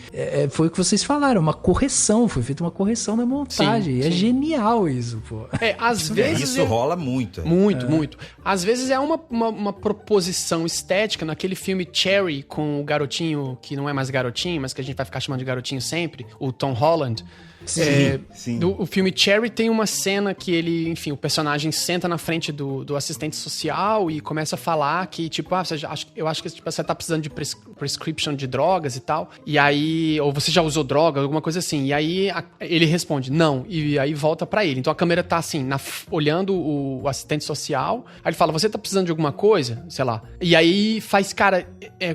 foi o que vocês falaram, uma correção. Foi feita uma correção na montagem. Sim. É genial isso, pô. Às vezes... Isso rola muito. Muito. Às vezes é uma proposição estética naquele filme Cherry com o garotinho, que não é mais garotinho, mas que a gente vai ficar chamando de garotinho sempre, o Tom Holland. Sim. O filme Cherry tem uma cena que ele, enfim, o personagem senta na frente do assistente social e começa a falar que, tipo, eu acho que tipo, você tá precisando de prescription de drogas e tal. E aí, ou você já usou droga, alguma coisa assim. E aí ele responde, não. E aí volta pra ele. Então a câmera tá assim, olhando o assistente social. Aí ele fala, você tá precisando de alguma coisa? Sei lá. E aí faz, cara,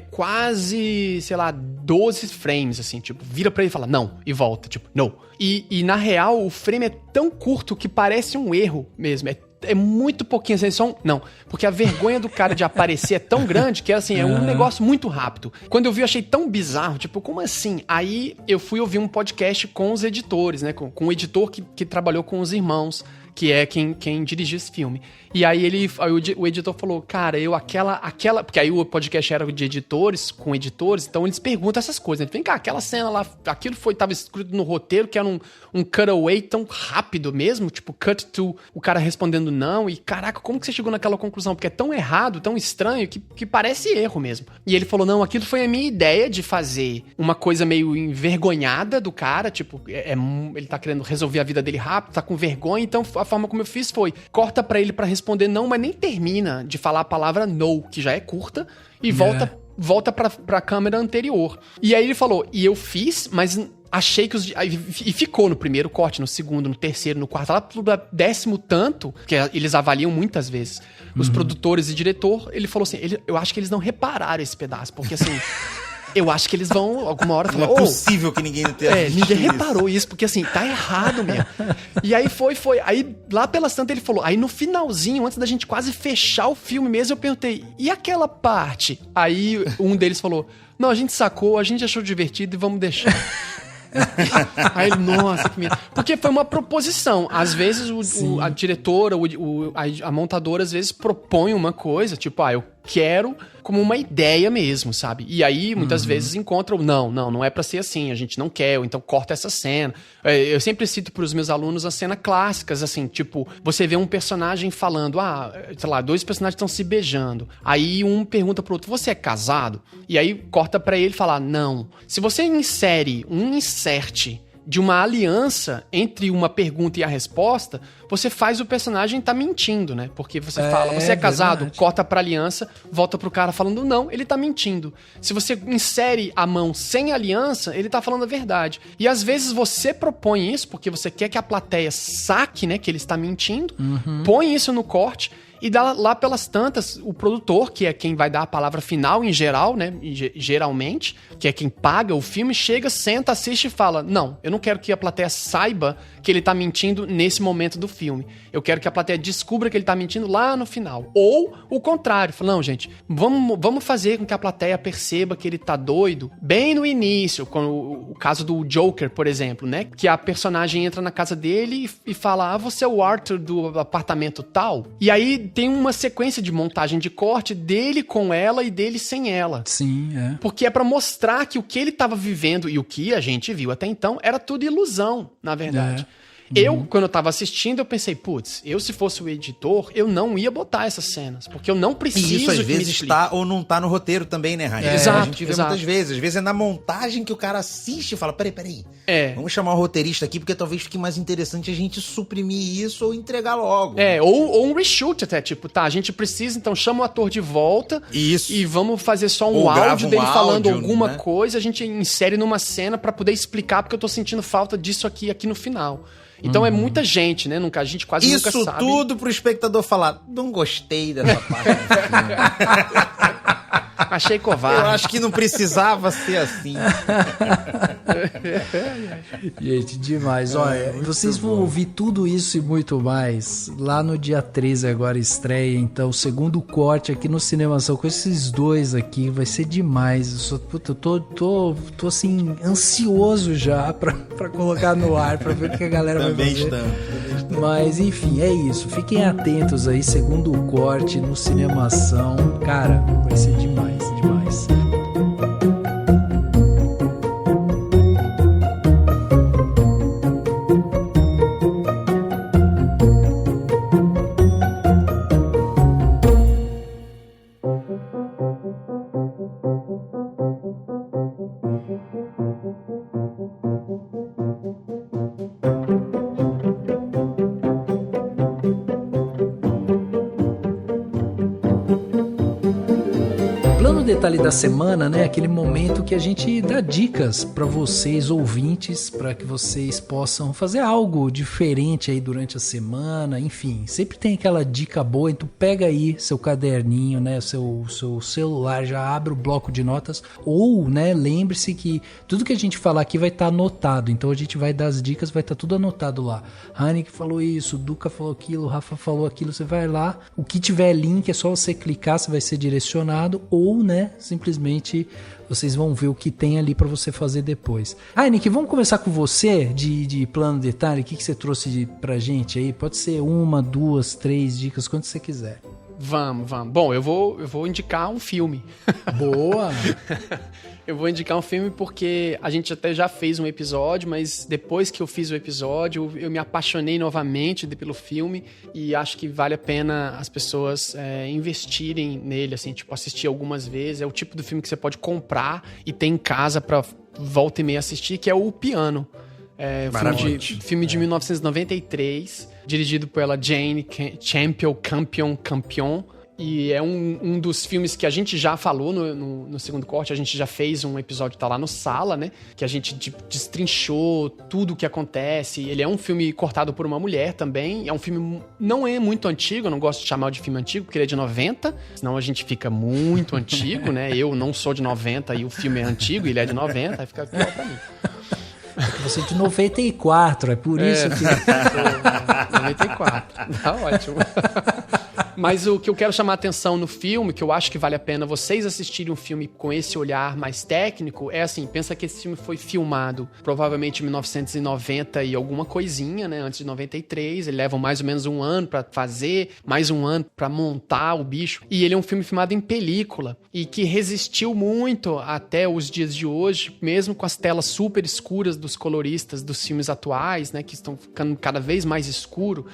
quase, sei lá, 12 frames, assim, tipo, vira pra ele e fala, não. E volta, tipo, não. E na real, o frame é tão curto que parece um erro mesmo. É muito pouquinho, assim, não, porque a vergonha do cara de aparecer é tão grande que assim, é um negócio muito rápido. Quando eu vi, eu achei tão bizarro, tipo, como assim? Aí eu fui ouvir um podcast com os editores, né, com o editor que trabalhou com os irmãos, que é quem dirigiu esse filme. E aí o editor falou, cara, aquela... Porque aí o podcast era de editores, com editores, então eles perguntam essas coisas. Vem cá, aquela cena lá, aquilo tava escrito no roteiro, que era um cutaway tão rápido mesmo, tipo, cut to o cara respondendo não, e caraca, como que você chegou naquela conclusão? Porque é tão errado, tão estranho, que parece erro mesmo. E ele falou, não, aquilo foi a minha ideia de fazer uma coisa meio envergonhada do cara, tipo, ele tá querendo resolver a vida dele rápido, tá com vergonha, então a forma como eu fiz foi, corta pra ele pra responder não, mas nem termina de falar a palavra no, que já é curta, e volta pra câmera anterior. E aí ele falou, e eu fiz, mas achei que e ficou no primeiro corte, no segundo, no terceiro, no quarto, lá pro 10º tanto, que eles avaliam muitas vezes, os produtores e diretor, ele falou assim, eu acho que eles não repararam esse pedaço, porque assim... Eu acho que eles vão, alguma hora, falar... Não é possível que ninguém tenha ninguém reparou isso, porque assim, tá errado mesmo. E aí foi. Aí, lá pelas tantas, ele falou... Aí no finalzinho, antes da gente quase fechar o filme mesmo, eu perguntei... E aquela parte? Aí um deles falou... Não, a gente sacou, a gente achou divertido e vamos deixar. Aí ele, nossa, que medo. Porque foi uma proposição. Às vezes a diretora, a montadora, às vezes propõe uma coisa, tipo, eu quero como uma ideia mesmo, sabe? E aí, muitas vezes encontram, não é pra ser assim, a gente não quer, ou então corta essa cena. Eu sempre cito pros meus alunos as cenas clássicas, assim, tipo, você vê um personagem falando, sei lá, 2 personagens estão se beijando. Aí um pergunta pro outro, você é casado? E aí corta pra ele falar, não. Se você insere um insert de uma aliança entre uma pergunta e a resposta, você faz o personagem tá mentindo, né? Porque você fala, você é casado, verdade. Corta pra aliança, volta pro cara falando, não, ele tá mentindo. Se você insere a mão sem aliança, ele tá falando a verdade. E às vezes você propõe isso, porque você quer que a plateia saque, né, que ele está mentindo, põe isso no corte, e lá pelas tantas, o produtor, que é quem vai dar a palavra final em geral, né? Geralmente, que é quem paga o filme, chega, senta, assiste e fala, não, eu não quero que a plateia saiba que ele tá mentindo nesse momento do filme. Eu quero que a plateia descubra que ele tá mentindo lá no final. Ou o contrário, fala, não, gente, vamos fazer com que a plateia perceba que ele tá doido bem no início, com o caso do Joker, por exemplo, né? Que a personagem entra na casa dele e fala, você é o Arthur do apartamento tal? E aí tem uma sequência de montagem de corte dele com ela e dele sem ela. Sim, é. Porque é pra mostrar que o que ele tava vivendo e o que a gente viu até então era tudo ilusão, na verdade. Quando eu tava assistindo, eu pensei, putz, se fosse o editor, eu não ia botar essas cenas, porque eu não preciso e isso às que vezes está ou não tá no roteiro também, né, Rainer? Exato, a gente vê muitas vezes. Às vezes é na montagem que o cara assiste e fala, peraí. Vamos chamar o roteirista aqui, porque talvez fique mais interessante a gente suprimir isso ou entregar logo. Ou um reshoot até, tipo, a gente precisa, então chama o ator de volta e vamos fazer só um áudio dele falando alguma coisa, a gente insere numa cena pra poder explicar porque eu tô sentindo falta disso aqui no final. Então é muita gente, né? A gente quase nunca sabe. Isso tudo pro espectador falar, não gostei dessa parte do filme. Achei covarde. Eu acho que não precisava ser assim. Gente, demais. Olha, vocês vão ouvir tudo isso e muito mais lá no dia 13 agora estreia, então, o segundo corte aqui no Cinemação com esses dois aqui, vai ser demais. Eu tô assim, ansioso já pra colocar no ar, pra ver o que a galera vai fazer. Também estamos. Mas, enfim, é isso. Fiquem atentos aí, segundo corte no Cinemação. Cara, vai ser demais. Detalhe da semana, né? Aquele momento que a gente dá dicas para vocês, ouvintes, para que vocês possam fazer algo diferente aí durante a semana. Enfim, sempre tem aquela dica boa. Então pega aí seu caderninho, né? Seu celular, já abre o bloco de notas. Ou, né? Lembre-se que tudo que a gente falar aqui vai estar anotado. Então a gente vai dar as dicas, vai estar tudo anotado lá. Heineck falou isso, o Duca falou aquilo, o Rafa falou aquilo. Você vai lá, o que tiver link é só você clicar, você vai ser direcionado. Ou, né? Simplesmente vocês vão ver o que tem ali para você fazer depois. Heineck, vamos começar com você de plano detalhe. O que você trouxe pra gente aí? Pode ser 1, 2, 3 dicas, quanto você quiser. Vamos. Bom, eu vou indicar um filme. Boa! Eu vou indicar um filme porque a gente até já fez um episódio, mas depois que eu fiz o episódio, eu me apaixonei novamente pelo filme e acho que vale a pena as pessoas investirem nele, assim, tipo, assistir algumas vezes. É o tipo do filme que você pode comprar e ter em casa pra volta e meia assistir, que é o Piano. Filme de 1993, dirigido pela Jane Campion. E é um dos filmes que a gente já falou no segundo corte. A gente já fez um episódio, tá lá no Sala, né? Que a gente destrinchou tudo o que acontece. Ele é um filme cortado por uma mulher também. É um filme, não é muito antigo, eu não gosto de chamar de filme antigo, porque ele é de 90. Senão a gente fica muito antigo, né? Eu não sou de 90 e o filme é antigo, ele é de 90, aí fica pior pra mim. Você é de 94, é por isso que... 94, tá ótimo. Mas o que eu quero chamar a atenção no filme, que eu acho que vale a pena vocês assistirem um filme com esse olhar mais técnico, é assim, pensa que esse filme foi filmado provavelmente em 1990 e alguma coisinha, né, antes de 93, ele leva mais ou menos um ano pra fazer, mais um ano pra montar o bicho, e ele é um filme filmado em película, e que resistiu muito até os dias de hoje, mesmo com as telas super escuras dos coloristas dos filmes atuais, né, que estão ficando cada vez mais escuro,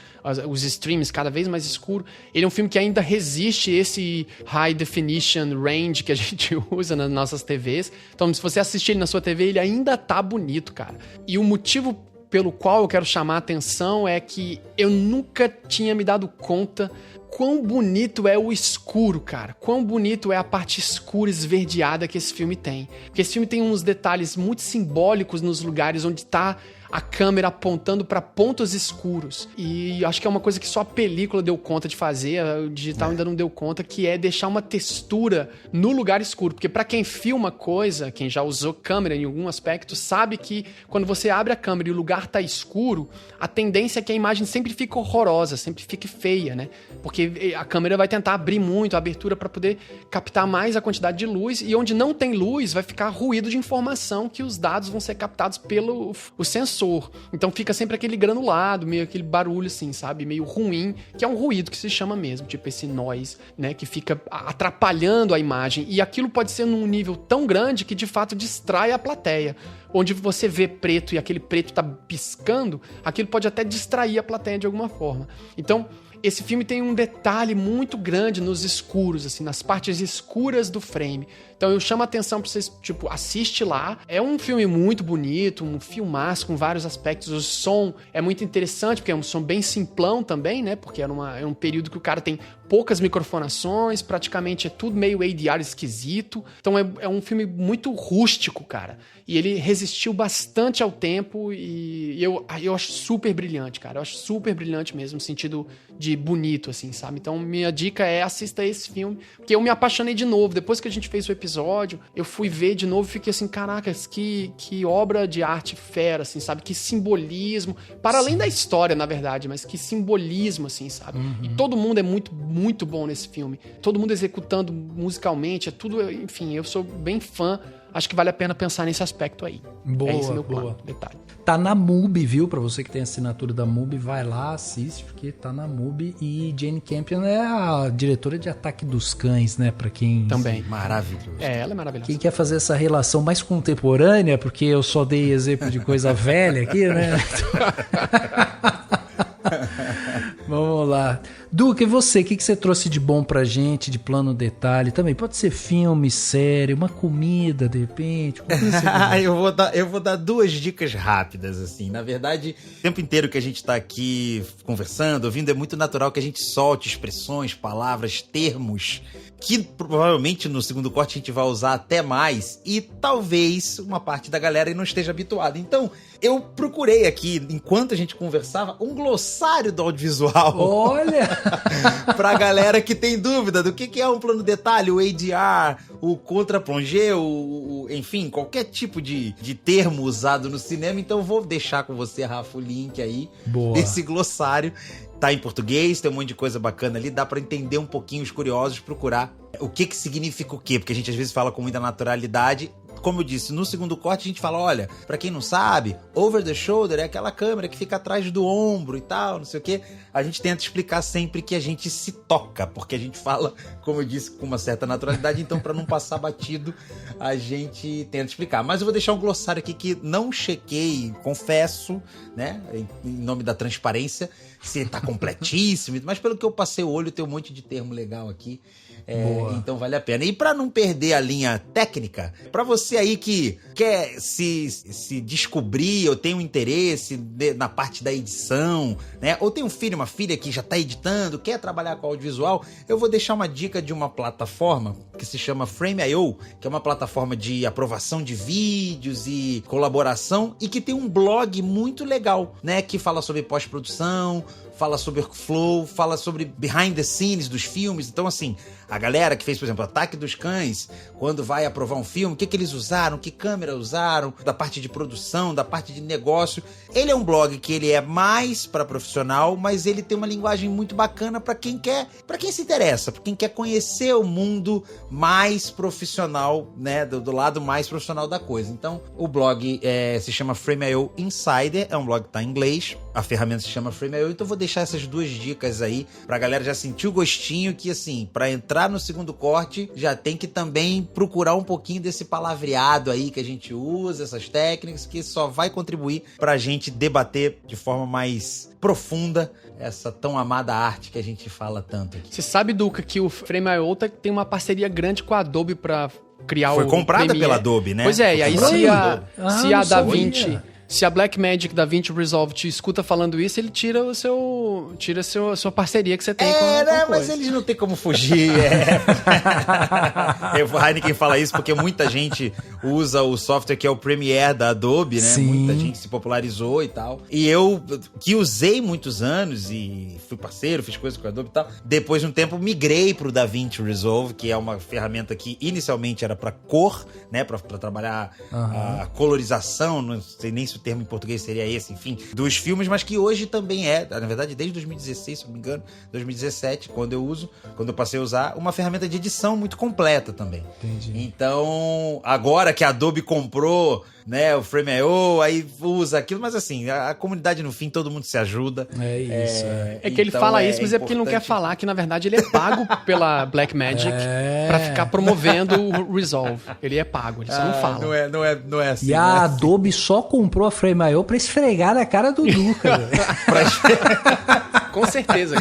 os streams cada vez mais escuro. Ele é um filme que ainda resiste esse high definition range que a gente usa nas nossas TVs. Então, se você assistir ele na sua TV, ele ainda tá bonito, cara. E o motivo pelo qual eu quero chamar a atenção é que eu nunca tinha me dado conta quão bonito é o escuro, cara. Quão bonito é a parte escura, esverdeada que esse filme tem. Porque esse filme tem uns detalhes muito simbólicos nos lugares onde tá a câmera apontando para pontos escuros. E acho que é uma coisa que só a película deu conta de fazer, o digital ainda não deu conta, que é deixar uma textura no lugar escuro. Porque para quem filma coisa, quem já usou câmera em algum aspecto, sabe que quando você abre a câmera e o lugar tá escuro, a tendência é que a imagem sempre fique horrorosa, sempre fique feia, né? Porque a câmera vai tentar abrir muito a abertura para poder captar mais a quantidade de luz, e onde não tem luz vai ficar ruído de informação que os dados vão ser captados pelos sensores. compressor. Então fica sempre aquele granulado, meio aquele barulho assim, sabe? Meio ruim, que é um ruído que se chama mesmo, tipo esse noise, né? Que fica atrapalhando a imagem. E aquilo pode ser num nível tão grande que de fato distrai a plateia. Onde você vê preto e aquele preto tá piscando, aquilo pode até distrair a plateia de alguma forma. Então, esse filme tem um detalhe muito grande nos escuros, assim, nas partes escuras do frame. Então eu chamo a atenção pra vocês, tipo, assiste lá. É um filme muito bonito, um filmaço com vários aspectos. O som é muito interessante, porque é um som bem simplão também, né? Porque é um período que o cara tem poucas microfonações, praticamente é tudo meio ADR esquisito. Então é um filme muito rústico, cara. E ele resistiu bastante ao tempo e eu acho super brilhante, cara. Eu acho super brilhante mesmo, no sentido de bonito, assim, sabe? Então minha dica é assista esse filme, porque eu me apaixonei de novo. Depois que a gente fez o episódio, eu fui ver de novo e fiquei assim, caracas, que obra de arte fera, assim, sabe? Que simbolismo, para além da história, na verdade, mas que simbolismo, assim, sabe? E todo mundo é muito, muito bom nesse filme. Todo mundo executando musicalmente, é tudo, enfim, eu sou bem fã. Acho que vale a pena pensar nesse aspecto aí. Boa, esse é meu boa. plano, detalhe. Tá na MUBI, viu? Pra você que tem assinatura da MUBI, vai lá, assiste, porque tá na MUBI. E Jane Campion é a diretora de Ataque dos Cães, né? Pra quem... Também. Maravilhoso. Ela é maravilhosa. Quem quer fazer essa relação mais contemporânea, porque eu só dei exemplo de coisa velha aqui, né? Vamos lá. Duque, e você? O que você trouxe de bom pra gente, de plano detalhe? Também pode ser filme, série, uma comida, de repente. Eu vou dar duas dicas rápidas, assim. Na verdade, o tempo inteiro que a gente tá aqui conversando, ouvindo, é muito natural que a gente solte expressões, palavras, termos que provavelmente no segundo corte a gente vai usar até mais e talvez uma parte da galera não esteja habituada. Então, eu procurei aqui, enquanto a gente conversava, um glossário do audiovisual. Olha! Pra galera que tem dúvida do que é um plano detalhe, o ADR, o contre-plongé, enfim, qualquer tipo de termo usado no cinema. Então, eu vou deixar com você, Rafa, o link aí desse glossário. Tá em português, tem um monte de coisa bacana ali, dá pra entender um pouquinho, os curiosos, procurar o que significa o quê, porque a gente às vezes fala com muita naturalidade. Como eu disse, no segundo corte a gente fala, olha, pra quem não sabe, over the shoulder é aquela câmera que fica atrás do ombro e tal, não sei o quê. A gente tenta explicar sempre que a gente se toca, porque a gente fala, como eu disse, com uma certa naturalidade, então pra não passar batido, a gente tenta explicar. Mas eu vou deixar um glossário aqui que não chequei, confesso, né, em nome da transparência, se tá completíssimo, mas pelo que eu passei o olho, tem um monte de termo legal aqui. Então vale a pena. E para não perder a linha técnica, para você aí que quer se descobrir ou tem um interesse na parte da edição, né? Ou tem um filho, uma filha que já tá editando, quer trabalhar com audiovisual, eu vou deixar uma dica de uma plataforma que se chama Frame.io, que é uma plataforma de aprovação de vídeos e colaboração e que tem um blog muito legal, né? Que fala sobre pós-produção, fala sobre workflow, fala sobre behind the scenes dos filmes. Então, assim, a galera que fez, por exemplo, Ataque dos Cães, quando vai aprovar um filme, o que eles usaram, que câmera usaram, da parte de produção, da parte de negócio. Ele é um blog que ele é mais para profissional, mas ele tem uma linguagem muito bacana para quem se interessa, para quem quer conhecer o mundo mais profissional, né, do lado mais profissional da coisa. Então, o blog se chama Frame.io Insider, é um blog que tá em inglês, a ferramenta se chama Frame.io, então eu vou deixar essas duas dicas aí pra galera já sentir o gostinho que, assim, pra entrar no segundo corte, já tem que também procurar um pouquinho desse palavreado aí que a gente usa, essas técnicas, que só vai contribuir pra gente debater de forma mais profunda essa tão amada arte que a gente fala tanto aqui. Você sabe, Duca, que o Frame.io tem uma parceria grande com a Adobe pra criar Foi comprada pela Adobe, né? Pois é, e aí se a DaVinci... Se a Blackmagic DaVinci Resolve te escuta falando isso, ele tira a sua parceria que você tem com a mas eles não tem como fugir. O Heineken fala isso porque muita gente usa o software que é o Premiere da Adobe, né? Sim. Muita gente se popularizou e tal. E eu, que usei muitos anos e fui parceiro, fiz coisas com a Adobe e tal, depois de um tempo migrei pro DaVinci Resolve, que é uma ferramenta que inicialmente era pra cor, né? Pra trabalhar a colorização, não sei nem se o termo em português seria esse, enfim, dos filmes, mas que hoje também é, na verdade, desde 2016, se não me engano, 2017, quando eu passei a usar, uma ferramenta de edição muito completa também. Entendi. Então, agora que a Adobe comprou, né, o Frame.io, aí usa aquilo, mas assim, a comunidade no fim, todo mundo se ajuda. É isso. É que ele fala isso, mas é porque ele não quer falar que, na verdade, ele é pago pela Blackmagic pra ficar promovendo o Resolve. Ele é pago, ele só não fala. Não é assim. E a Adobe só comprou a Frame.io pra esfregar na cara do Duca. Com certeza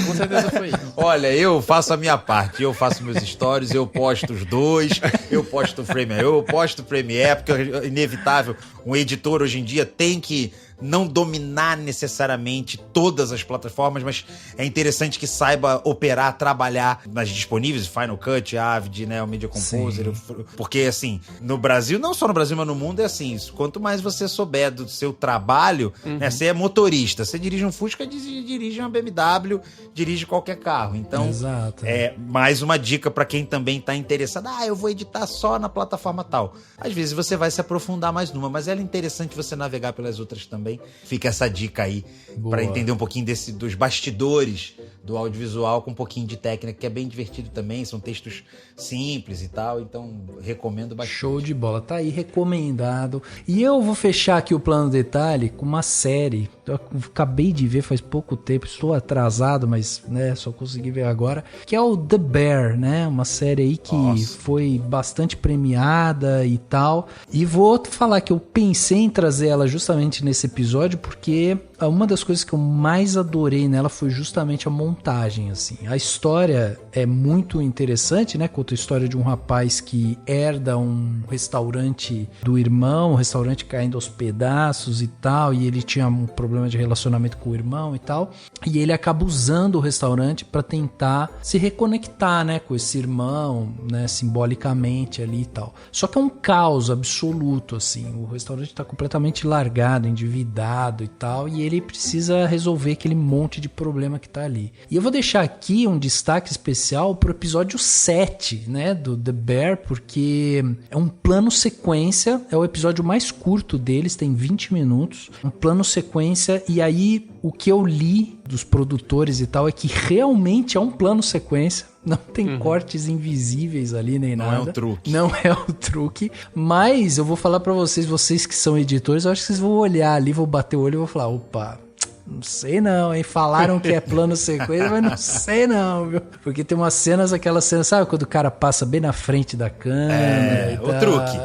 foi isso. Olha, eu faço a minha parte, eu faço meus stories, eu posto os dois, eu posto o Frame.io, eu posto o Premiere, porque é inevitável, um editor hoje em dia tem que não dominar necessariamente todas as plataformas, mas é interessante que saiba operar, trabalhar nas disponíveis, Final Cut, Avid, né, o Media Composer, porque assim, no Brasil, não só no Brasil, mas no mundo é assim, quanto mais você souber do seu trabalho, né, você é motorista, você dirige um Fusca, dirige uma BMW, dirige qualquer carro, então Exato. É mais uma dica pra quem também tá interessado, eu vou editar só na plataforma tal, às vezes você vai se aprofundar mais numa, mas é interessante você navegar pelas outras também. Fica essa dica aí para entender um pouquinho dos bastidores do audiovisual com um pouquinho de técnica, que é bem divertido também, são textos simples e tal, então recomendo bastante. Show de bola, tá aí recomendado. E eu vou fechar aqui o plano detalhe com uma série, eu acabei de ver faz pouco tempo, estou atrasado, mas né, só consegui ver agora, que é o The Bear, né, uma série aí que foi bastante premiada e tal, e vou falar que eu pensei em trazer ela justamente nesse episódio, porque uma das coisas que eu mais adorei nela foi justamente a montagem, assim. A história é muito interessante, né? Conta a história de um rapaz que herda um restaurante do irmão, o restaurante caindo aos pedaços e tal, e ele tinha um problema de relacionamento com o irmão e tal, e ele acaba usando o restaurante para tentar se reconectar, né? Com esse irmão, né? Simbolicamente ali e tal. Só que é um caos absoluto, assim. O restaurante tá completamente largado, endividado e tal, e ele precisa resolver aquele monte de problema que tá ali. E eu vou deixar aqui um destaque especial pro episódio 7, né, do The Bear, porque é um plano sequência, é o episódio mais curto deles, tem 20 minutos, um plano sequência, e aí o que eu li dos produtores e tal é que realmente é um plano sequência. Não tem cortes invisíveis ali nem nada. Não é um truque. Não é um truque. Mas eu vou falar pra vocês que são editores, eu acho que vocês vão olhar ali, vão bater o olho e vão falar, opa, não sei não, hein? Falaram que é plano sequência, mas não sei não, viu? Porque tem umas cenas, aquelas cenas, sabe quando o cara passa bem na frente da câmera? É o truque.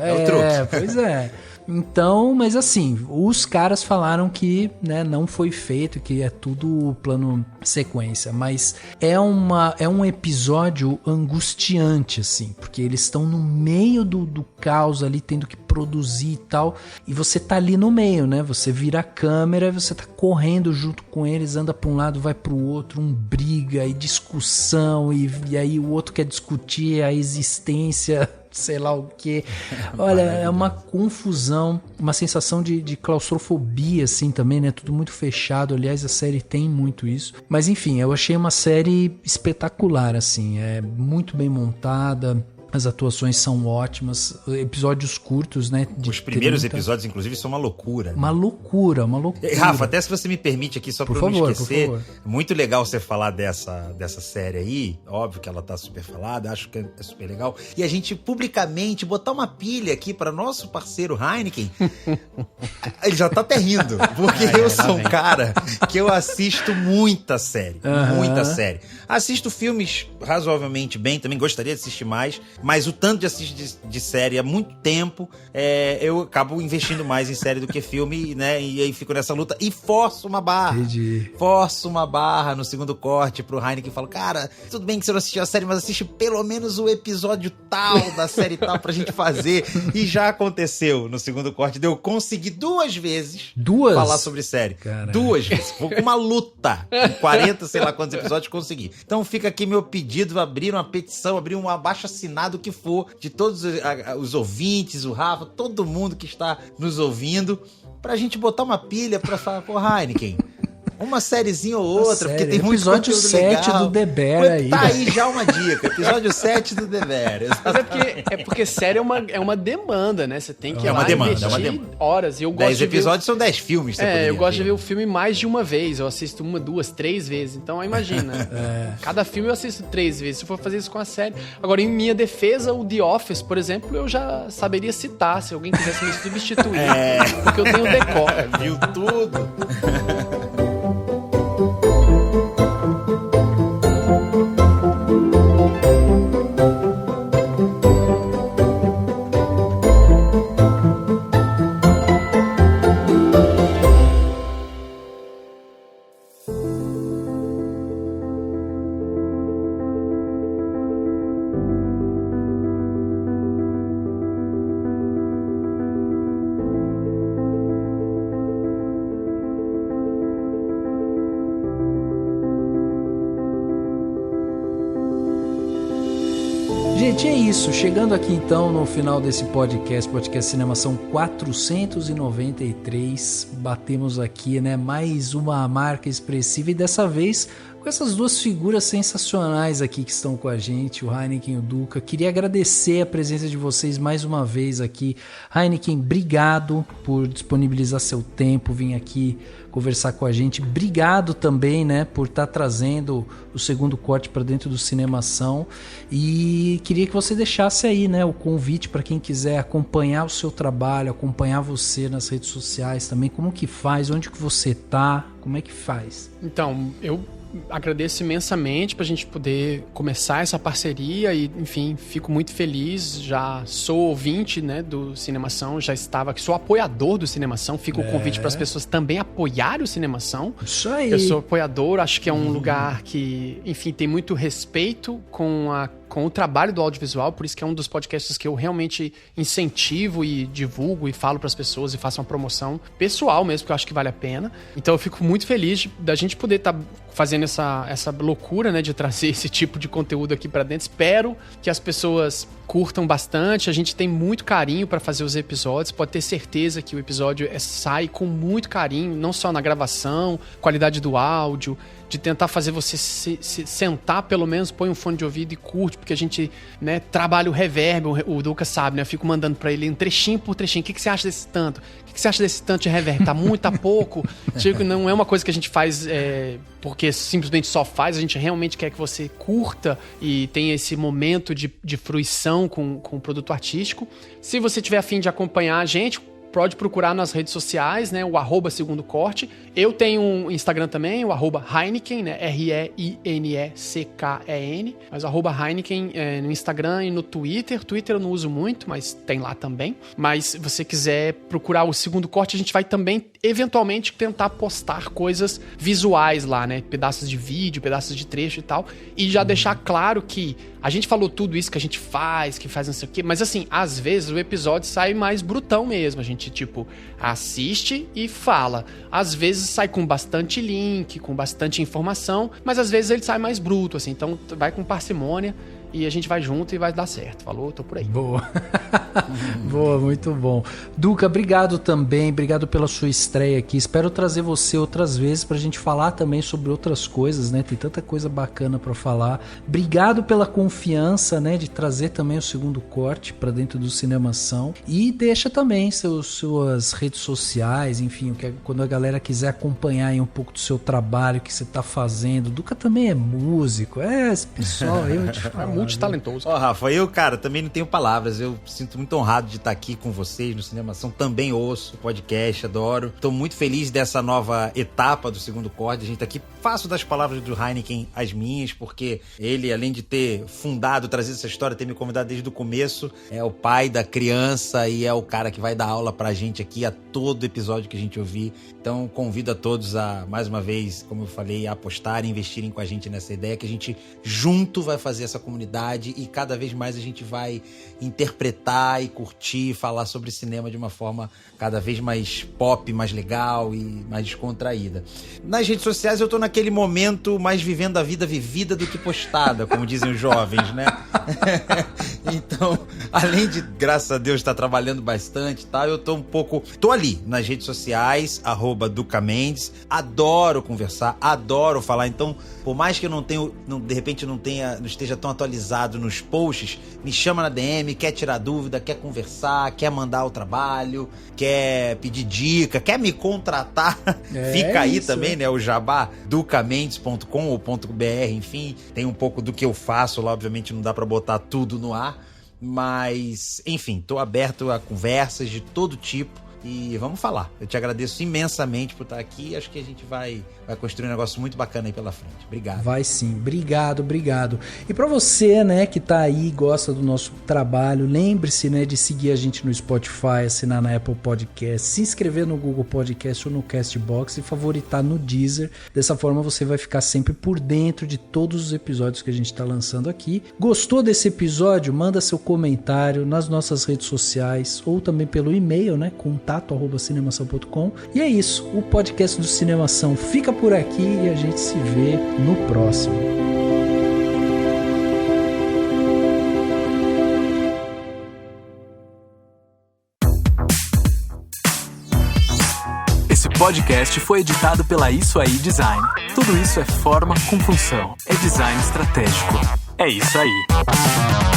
Pois é. Então, mas assim, os caras falaram que, né, não foi feito, que é tudo plano sequência, mas é um episódio angustiante, assim, porque eles estão no meio do caos ali, tendo que produzir e tal, e você tá ali no meio, né, você vira a câmera, você tá correndo junto com eles, anda pra um lado, vai pro outro, briga e discussão, e aí o outro quer discutir a existência, sei lá o que. Olha, é uma confusão, uma sensação de claustrofobia, assim, também, né? Tudo muito fechado. Aliás, a série tem muito isso. Mas, enfim, eu achei uma série espetacular, assim. É muito bem montada. As atuações são ótimas, episódios curtos, né? Os primeiros episódios, inclusive, são uma loucura. Né? Uma loucura. E, Rafa, até se você me permite aqui, só pra eu não esquecer, muito legal você falar dessa série aí, óbvio que ela tá super falada, acho que é super legal, e a gente publicamente botar uma pilha aqui para nosso parceiro Heineken, ele já tá até rindo, porque eu sou um cara que eu assisto muita série, muita série. Assisto filmes razoavelmente bem, também gostaria de assistir mais, mas o tanto de assistir de série há muito tempo, eu acabo investindo mais em série do que filme, né? E aí fico nessa luta e forço uma barra. Entendi. Forço uma barra no segundo corte pro Heineken e falo, cara, tudo bem que você não assistiu a série, mas assiste pelo menos o episódio tal da série tal pra gente fazer. E já aconteceu no segundo corte, eu consegui 2 vezes falar sobre série. Caralho. 2 vezes. Foi uma luta. Com 40, sei lá quantos episódios, consegui. Então fica aqui meu pedido, abrir uma petição, abrir um abaixo-assinado, o que for, de todos os ouvintes, o Rafa, todo mundo que está nos ouvindo, pra gente botar uma pilha pra falar, pô, Heineken, Uma sériezinha ou outra, porque tem muito episódio 7 legal. do The Bear aí. Tá aí já uma dica, episódio 7 do The Bear. Mas porque série é uma demanda, né? Você tem que investir horas. E eu gosto 10 episódios são 10 filmes. Eu gosto de ver o filme mais de uma vez. Eu assisto 1, 2, 3 vezes. Então, imagina. Cada filme eu assisto 3 vezes. Se eu for fazer isso com a série... Agora, em minha defesa, o The Office, por exemplo, eu já saberia citar, se alguém quisesse me substituir. Porque eu tenho decor. Viu tudo. Gente, é isso. Chegando aqui então no final desse podcast Cinemação 493, batemos aqui, né, mais uma marca expressiva e dessa vez com essas duas figuras sensacionais aqui que estão com a gente, o Heineken e o Duca. Queria agradecer a presença de vocês mais uma vez aqui. Heineken, obrigado por disponibilizar seu tempo, vir aqui conversar com a gente. Obrigado também, né, por estar trazendo o segundo corte para dentro do Cinemação. E queria que você deixasse aí, né, o convite para quem quiser acompanhar o seu trabalho, acompanhar você nas redes sociais também. Como que faz? Onde que você tá? Como é que faz? Então, eu agradeço imensamente pra gente poder começar essa parceria e, enfim, fico muito feliz. Já sou ouvinte, né, do Cinemação, já estava aqui, sou apoiador do Cinemação. Fica o convite para as pessoas também apoiarem o Cinemação. Isso aí. Eu sou apoiador, acho que é um lugar que, enfim, tem muito respeito com o trabalho do audiovisual, por isso que é um dos podcasts que eu realmente incentivo e divulgo e falo para as pessoas e faço uma promoção pessoal mesmo, porque eu acho que vale a pena. Então eu fico muito feliz da gente poder estar fazendo essa loucura, né, de trazer esse tipo de conteúdo aqui para dentro. Espero que as pessoas curtam bastante. A gente tem muito carinho para fazer os episódios. Pode ter certeza que o episódio sai com muito carinho, não só na gravação, qualidade do áudio, de tentar fazer você se sentar, pelo menos põe um fone de ouvido e curte, porque a gente, né, trabalha o reverb, o Duca sabe, né? Eu fico mandando pra ele um trechinho por trechinho. O que você acha desse tanto? O que você acha desse tanto de reverb? Tá muito, tá pouco? Tipo, não é uma coisa que a gente faz porque simplesmente só faz. A gente realmente quer que você curta e tenha esse momento de fruição com o produto artístico. Se você tiver a fim de acompanhar a gente, pode procurar nas redes sociais, né, o @segundocorte. Eu tenho um Instagram também, o @Heineken, né, REINECKEN, mas @Heineken no Instagram e no Twitter. Twitter eu não uso muito, mas tem lá também. Mas se você quiser procurar o Segundo Corte, a gente vai também, eventualmente, tentar postar coisas visuais lá, né, pedaços de vídeo, pedaços de trecho e tal. E já deixar claro que a gente falou tudo isso que a gente faz, que faz não sei o quê, mas assim, às vezes o episódio sai mais brutão mesmo. A gente, tipo, assiste e fala. Às vezes sai com bastante link, com bastante informação, mas às vezes ele sai mais bruto, assim. Então vai com parcimônia e a gente vai junto e vai dar certo. Falou? Tô por aí. Boa. Boa, muito bom. Duca, obrigado também. Obrigado pela sua estreia aqui. Espero trazer você outras vezes pra gente falar também sobre outras coisas, né? Tem tanta coisa bacana pra falar. Obrigado pela confiança, né? De trazer também o Segundo Corte pra dentro do Cinemação. E deixa também suas redes sociais, enfim, quando a galera quiser acompanhar aí um pouco do seu trabalho, que você tá fazendo. Duca também é músico. Esse pessoal, eu te falo. Multitalentoso. Rafa, eu, cara, também não tenho palavras. Eu sinto muito honrado de estar aqui com vocês no Cinemação. Também ouço o podcast, adoro. Tô muito feliz dessa nova etapa do Segundo Corte. A gente tá aqui, faço das palavras do Heineken as minhas, porque ele, além de ter fundado, trazido essa história, ter me convidado desde o começo, é o pai da criança e é o cara que vai dar aula pra gente aqui a todo episódio que a gente ouvir. Então, convido a todos a, mais uma vez, como eu falei, a apostarem, investirem com a gente nessa ideia, que a gente junto vai fazer essa comunidade qualidade e cada vez mais a gente vai interpretar e curtir, falar sobre cinema de uma forma cada vez mais pop, mais legal e mais descontraída. Nas redes sociais eu tô naquele momento mais vivendo a vida vivida do que postada, como dizem os jovens, né? Então, além de, graças a Deus, estar trabalhando bastante, tá? Eu tô ali nas redes sociais, @DucaMendes, adoro conversar, adoro falar, então, por mais que eu de repente não esteja tão atualizado nos posts, me chama na DM, quer tirar dúvida, quer conversar, quer mandar o trabalho, quer pedir dica, quer me contratar, fica aí isso, também, né? O jabá, ducamendes.com ou .br, enfim, tem um pouco do que eu faço lá, obviamente não dá pra botar tudo no ar, mas, enfim, tô aberto a conversas de todo tipo. E vamos falar. Eu te agradeço imensamente por estar aqui. Acho que a gente vai construir um negócio muito bacana aí pela frente. Obrigado. Vai sim. Obrigado. E para você, né, que tá aí, gosta do nosso trabalho, lembre-se, né, de seguir a gente no Spotify, assinar na Apple Podcast, se inscrever no Google Podcast ou no Castbox e favoritar no Deezer. Dessa forma você vai ficar sempre por dentro de todos os episódios que a gente tá lançando aqui. Gostou desse episódio? Manda seu comentário nas nossas redes sociais ou também pelo e-mail, né, contato@cinemação.com. E é isso, o podcast do Cinemação fica por aqui e a gente se vê no próximo. Esse podcast foi editado pela Isso Aí Design. Tudo isso é forma com função. É design estratégico. É isso aí.